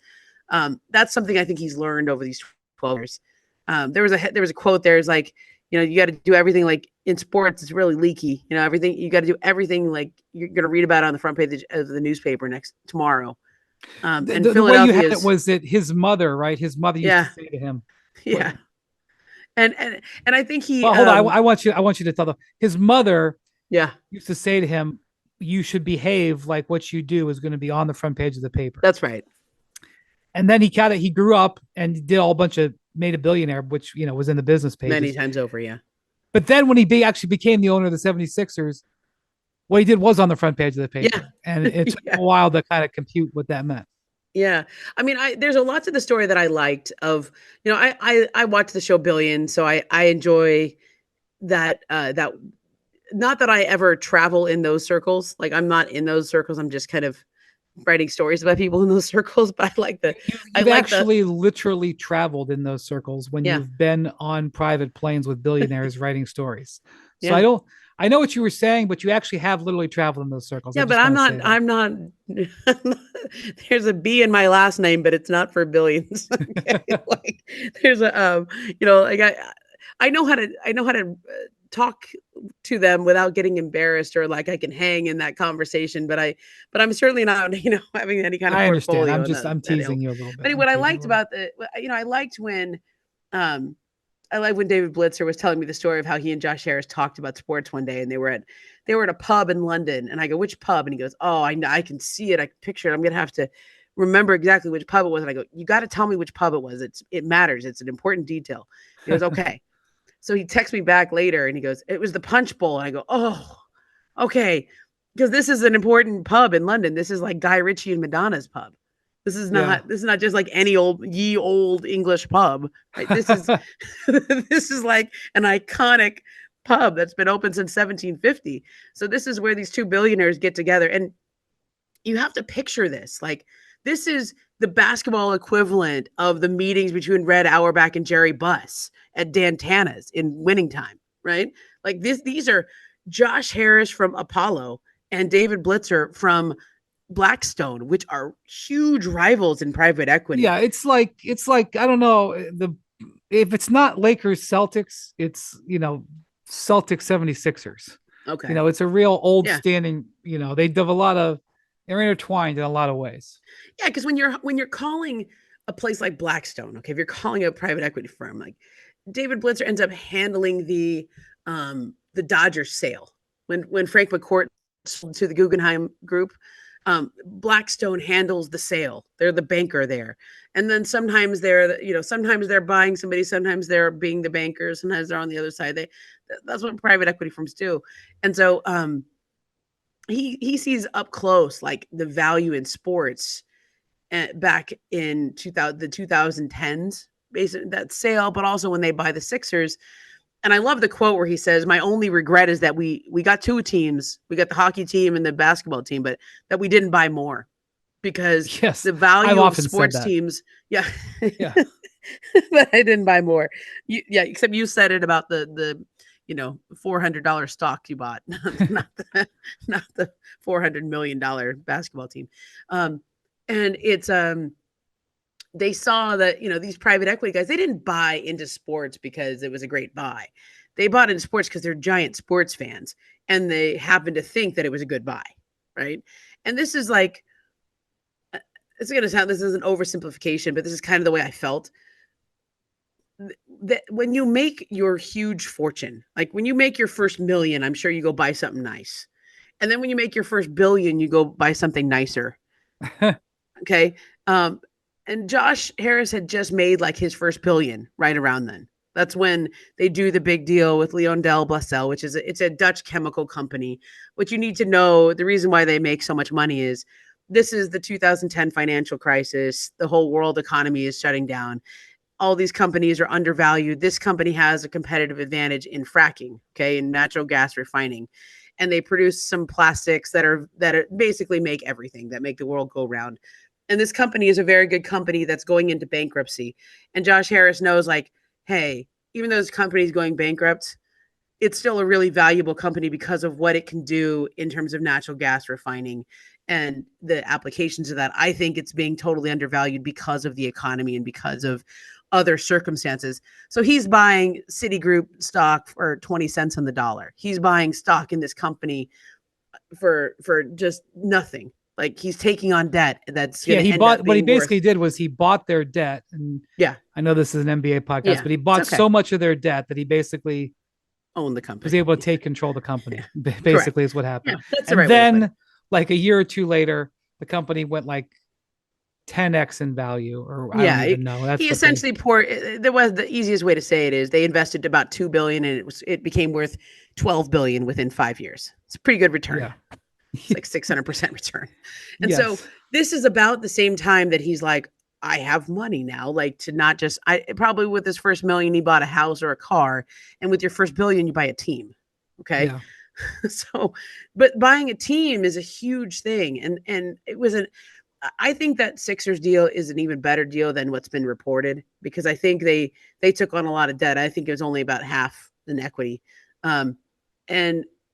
That's something I think he's learned over these 12 years. There was a quote there. It's like, you got to do everything like in sports. It's really leaky. Everything, you got to do everything like you're going to read about it on the front page of the newspaper tomorrow. And the way you had it was that his mother, right? His mother used to say to him, yeah. And I think he, well, hold on. I want you to tell them his mother, used to say to him, you should behave like what you do is going to be on the front page of the paper. That's right. And then he grew up and did made a billionaire, which, was in the business pages many times over. Yeah. But then when he actually became the owner of the 76ers, what he did was on the front page of the paper. Yeah. And it took a while to kind of compute what that meant. Yeah. I mean, there's a lot to the story that I liked of, I watched the show Billion. So I enjoy that, not that I ever travel in those circles. Like I'm not in those circles. I'm just kind of writing stories about people in those circles, but I like the. You've actually literally traveled in those circles when you've been on private planes with billionaires writing stories. So I know what you were saying, but you actually have literally traveled in those circles. Yeah, but I'm not. There's a B in my last name, but it's not for billions. Okay? There's a, I know how to talk to them without getting embarrassed, or like I can hang in that conversation, but I'm certainly not, having any kind of portfolio. I understand. I'm teasing you a little bit. But what I liked about I liked when, when David Blitzer was telling me the story of how he and Josh Harris talked about sports one day, and they were at a pub in London, and I go, which pub? And he goes, oh, I can see it. I can picture it. I'm going to have to remember exactly which pub it was. And I go, you got to tell me which pub it was. It matters. It's an important detail. He goes, okay. So he texts me back later and he goes, it was the Punch Bowl. And I go, oh, okay. Because this is an important pub in London. This is like Guy Ritchie and Madonna's pub. This is not just like any old English pub. Right? This is this is like an iconic pub that's been open since 1750. So this is where these two billionaires get together. And you have to picture this. Like, this is the basketball equivalent of the meetings between Red Auerbach and Jerry Buss at Dan Tana's in winning time, right? Like these are Josh Harris from Apollo and David Blitzer from Blackstone, which are huge rivals in private equity. Yeah, it's like I don't know, if it's not Lakers Celtics, it's Celtics 76ers. Okay. It's a real old standing, they have they're intertwined in a lot of ways. Yeah, because when you're calling a place like Blackstone, okay, if you're calling a private equity firm, like David Blitzer ends up handling the Dodgers sale when Frank McCourt sold to the Guggenheim Group. Blackstone handles the sale. They're the banker there. And then sometimes sometimes they're buying somebody, sometimes they're being the bankers, sometimes they're on the other side. That's what private equity firms do. And so he sees up close like the value in sports back in the 2010s, basically that sale, but also when they buy the Sixers. And I love the quote where he says, "My only regret is that we got two teams. We got the hockey team and the basketball team, but that we didn't buy more because Yes, the I've value of often said sports that. teams." Yeah. Yeah. But I didn't buy more. Except you said it about the $400 stock you bought, not the $400 million basketball team. And it's they saw that, these private equity guys, they didn't buy into sports because it was a great buy. They bought into sports because they're giant sports fans and they happened to think that it was a good buy. Right. And this is like, it's going to sound, this is an oversimplification, but this is kind of the way I felt. That when you make your huge fortune, like when you make your first million, I'm sure you go buy something nice. And then when you make your first billion, you go buy something nicer. Okay. And Josh Harris had just made like his first billion right around then. That's when they do the big deal with Leondel Blasel, which is it's a Dutch chemical company. What you need to know, the reason why they make so much money is this is the 2010 financial crisis. The whole world economy is shutting down. All these companies are undervalued. This company has a competitive advantage in fracking, okay, in natural gas refining. And they produce some plastics that are basically make everything, that make the world go round. And this company is a very good company that's going into bankruptcy. And Josh Harris knows, like, hey, even though this company is going bankrupt, it's still a really valuable company because of what it can do in terms of natural gas refining and the applications of that. I think it's being totally undervalued because of the economy and because of other circumstances. So he's buying Citigroup stock for 20 cents on the dollar. He's buying stock in this company for just nothing. Like he's taking on debt that's going to end up being what he basically worth. did was he bought their debt. And Yeah, I know this is an NBA podcast, Yeah, but he bought it's okay. so much of their debt that he basically own the company. was able to take control of the company. Basically is what happened. Yeah, that's the And right way to put then it. like a year or two later, the company went like 10x in value, or I don't even know. That's he what essentially there was the easiest way to say it is they invested about $2 billion and it became worth $12 billion within 5 years. It's a pretty good return. Yeah. It's like 600% return. And Yes. so this is about the same time that he's like, I have money now, like to not just, probably with his first million, he bought a house or a car. And with your first billion, you buy a team. Okay. Yeah. So, but buying a team is a huge thing. And it was I think that Sixers deal is an even better deal than what's been reported because I think they took on a lot of debt. I think it was only about half in equity.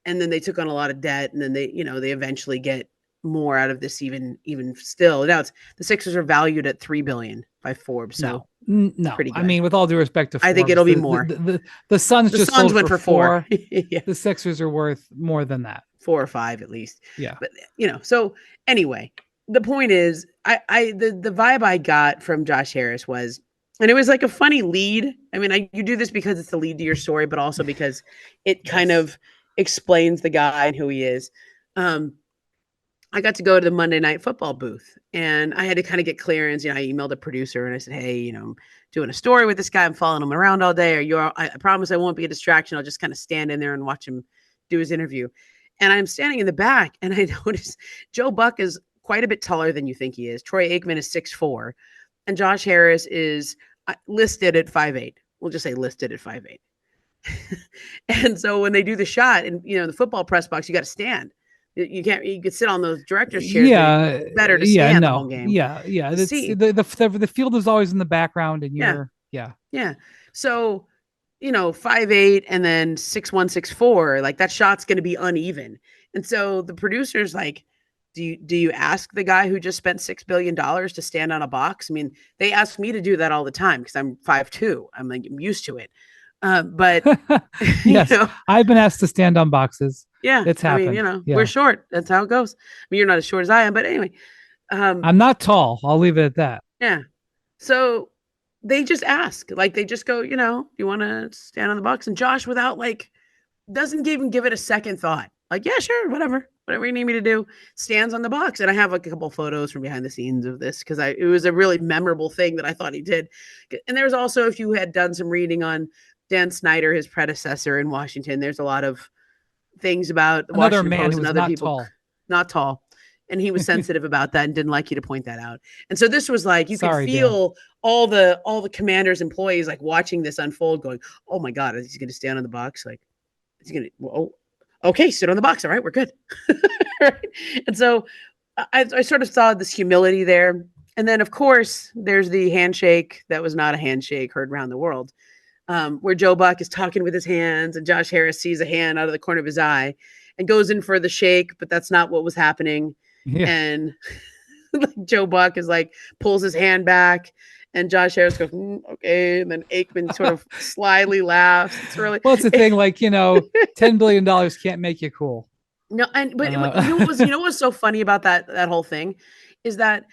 And then they took on a lot of debt, and then they eventually get more out of this even still. Now the Sixers are valued at $3 billion by Forbes. So no, pretty good. I mean, with all due respect to Forbes, I think it'll be more. The Suns just sold went for 4. Yeah. The Sixers are worth more than that. 4 or 5 at least. Yeah. But so anyway, the point is the vibe I got from Josh Harris was, and it was like a funny lead. I mean, you do this because it's the lead to your story, but also because it kind of explains the guy and who he is. I got to go to the Monday Night Football booth, and I had to kind of get clearance. I emailed a producer and I said, hey, I'm doing a story with this guy. I'm following him around all day. I promise I won't be a distraction. I'll just kind of stand in there and watch him do his interview. And I'm standing in the back, and I noticed Joe Buck is quite a bit taller than you think he is. Troy Aikman is 6'4", and Josh Harris is listed at 5'8". We'll just say listed at 5'8". And so when they do the shot, and the football press box, you got to stand. You can't. You could sit on those director's chairs. Yeah, better to stand the whole game. Yeah. The field is always in the background, and you're yeah. So 5'8" and then 6'1", 6'4", like that shot's going to be uneven. And so the producer's like, do you ask the guy who just spent $6 billion to stand on a box? I mean, they ask me to do that all the time because I'm 5'2". I'm used to it. But yes, I've been asked to stand on boxes. Yeah, it's happened. We're short. That's how it goes. I mean, you're not as short as I am, but anyway, I'm not tall. I'll leave it at that. Yeah. So they just ask, like, they just go, you want to stand on the box? And Josh, without doesn't even give it a second thought. Like, yeah, sure, whatever you need me to do, stands on the box. And I have a couple photos from behind the scenes of this because it was a really memorable thing that I thought he did. And there was also, if you had done some reading on Dan Snyder, his predecessor in Washington, there's a lot of things about another Washington man Post who and was other not people. Tall. Not tall. And he was sensitive about that and didn't like you to point that out. And so this was like, you Sorry, could feel all the Commanders employees like watching this unfold going, oh my God, is he going to stand on the box? Like, is he going to, oh, okay, sit on the box. All right, we're good. Right? And so I sort of saw this humility there. And then, of course, there's the handshake that was not a handshake heard around the world, where Joe Buck is talking with his hands and Josh Harris sees a hand out of the corner of his eye and goes in for the shake, but that's not what was happening. Yeah. And Joe Buck is like, pulls his hand back and Josh Harris goes, okay. And then Aikman sort of slyly laughs. It's really, well, it's the thing, like, $10 billion can't make you cool. No, but you know what was so funny about that whole thing is that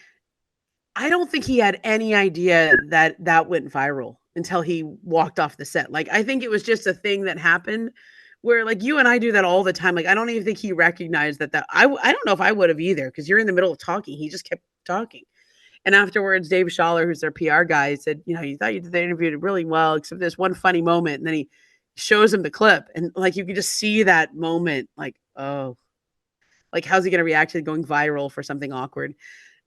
I don't think he had any idea that went viral until he walked off the set. Like, I think it was just a thing that happened where, like, you and I do that all the time. Like, I don't even think he recognized that I don't know if I would have either, because you're in the middle of talking. He just kept talking. And afterwards, Dave Schaller, who's their PR guy, said, you thought you did the interview really well, except this one funny moment. And then he shows him the clip. And, like, you could just see that moment, like, oh, like, how's he going to react to going viral for something awkward?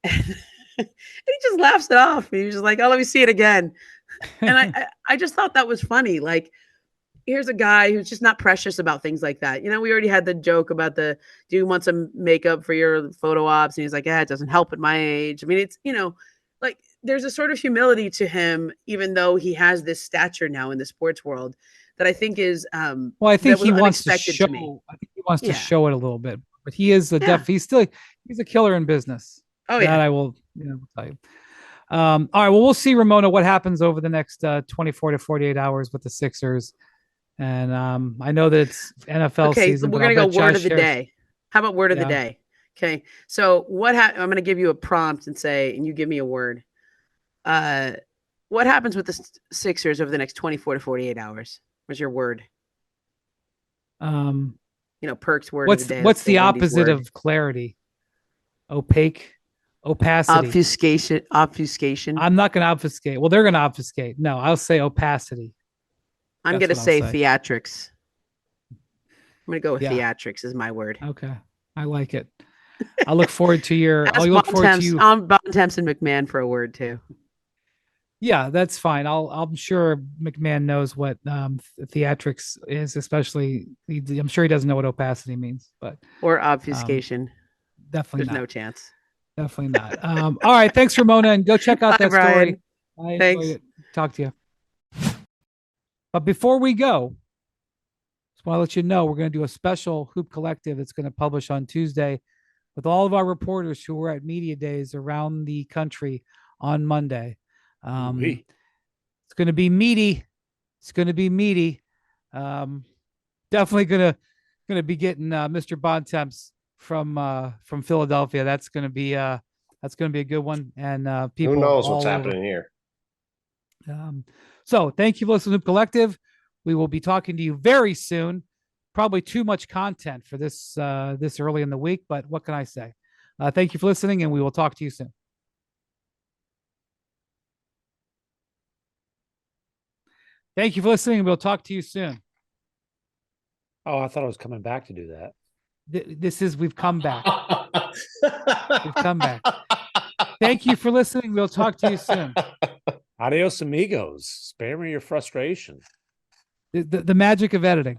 And he just laughs it off. He was just like, oh, let me see it again. And I just thought that was funny. Like, here's a guy who's just not precious about things like that. We already had the joke about do you want some makeup for your photo ops? And he's like, it doesn't help at my age. I mean, it's, like, there's a sort of humility to him, even though he has this stature now in the sports world that I think is, well, I think he wants to show, to show it a little bit, but he is he's a killer in business. Oh yeah. That I will, tell you. All right. Well, we'll see, Ramona, what happens over the next 24 to 48 hours with the Sixers. And I know that it's NFL season. Okay, we're going to go word of the day. How about word of the day? Okay. So I'm going to give you a prompt and you give me a word. What happens with the Sixers over the next 24 to 48 hours? What's your word? Perk's word of the day. What's the opposite of clarity? Opaque. Opacity. Obfuscation. I'm not going to obfuscate. Well, they're going to obfuscate. No, I'll say opacity. I'm going to say theatrics. I'm going to go with theatrics is my word. Okay. I like it. I look forward to your. I look forward to you. I'm Bontemps and MacMahon for a word too. Yeah, that's fine. I'm sure MacMahon knows what theatrics is, especially. I'm sure he doesn't know what opacity means, or obfuscation. Definitely, there's no chance. Definitely not. All right, thanks, Ramona, and go check out that story. Thanks. Talk to you. But before we go, just want to let you know we're going to do a special Hoop Collective that's going to publish on Tuesday with all of our reporters who were at media days around the country on Monday. It's going to be meaty. It's going to be meaty. Definitely going to be getting Mr. Bontemps from Philadelphia. That's going to be a good one. And people, who knows what's happening here. So thank you for listening to Hoop Collective. We will be talking to you very soon. Probably too much content for this early in the week, but what can I say? Thank you for listening, and we will talk to you soon. Thank you for listening, and we'll talk to you soon. Oh, I thought I was coming back to do that. We've come back. We've come back. Thank you for listening. We'll talk to you soon. Adios, amigos. Spare me your frustration. The magic of editing.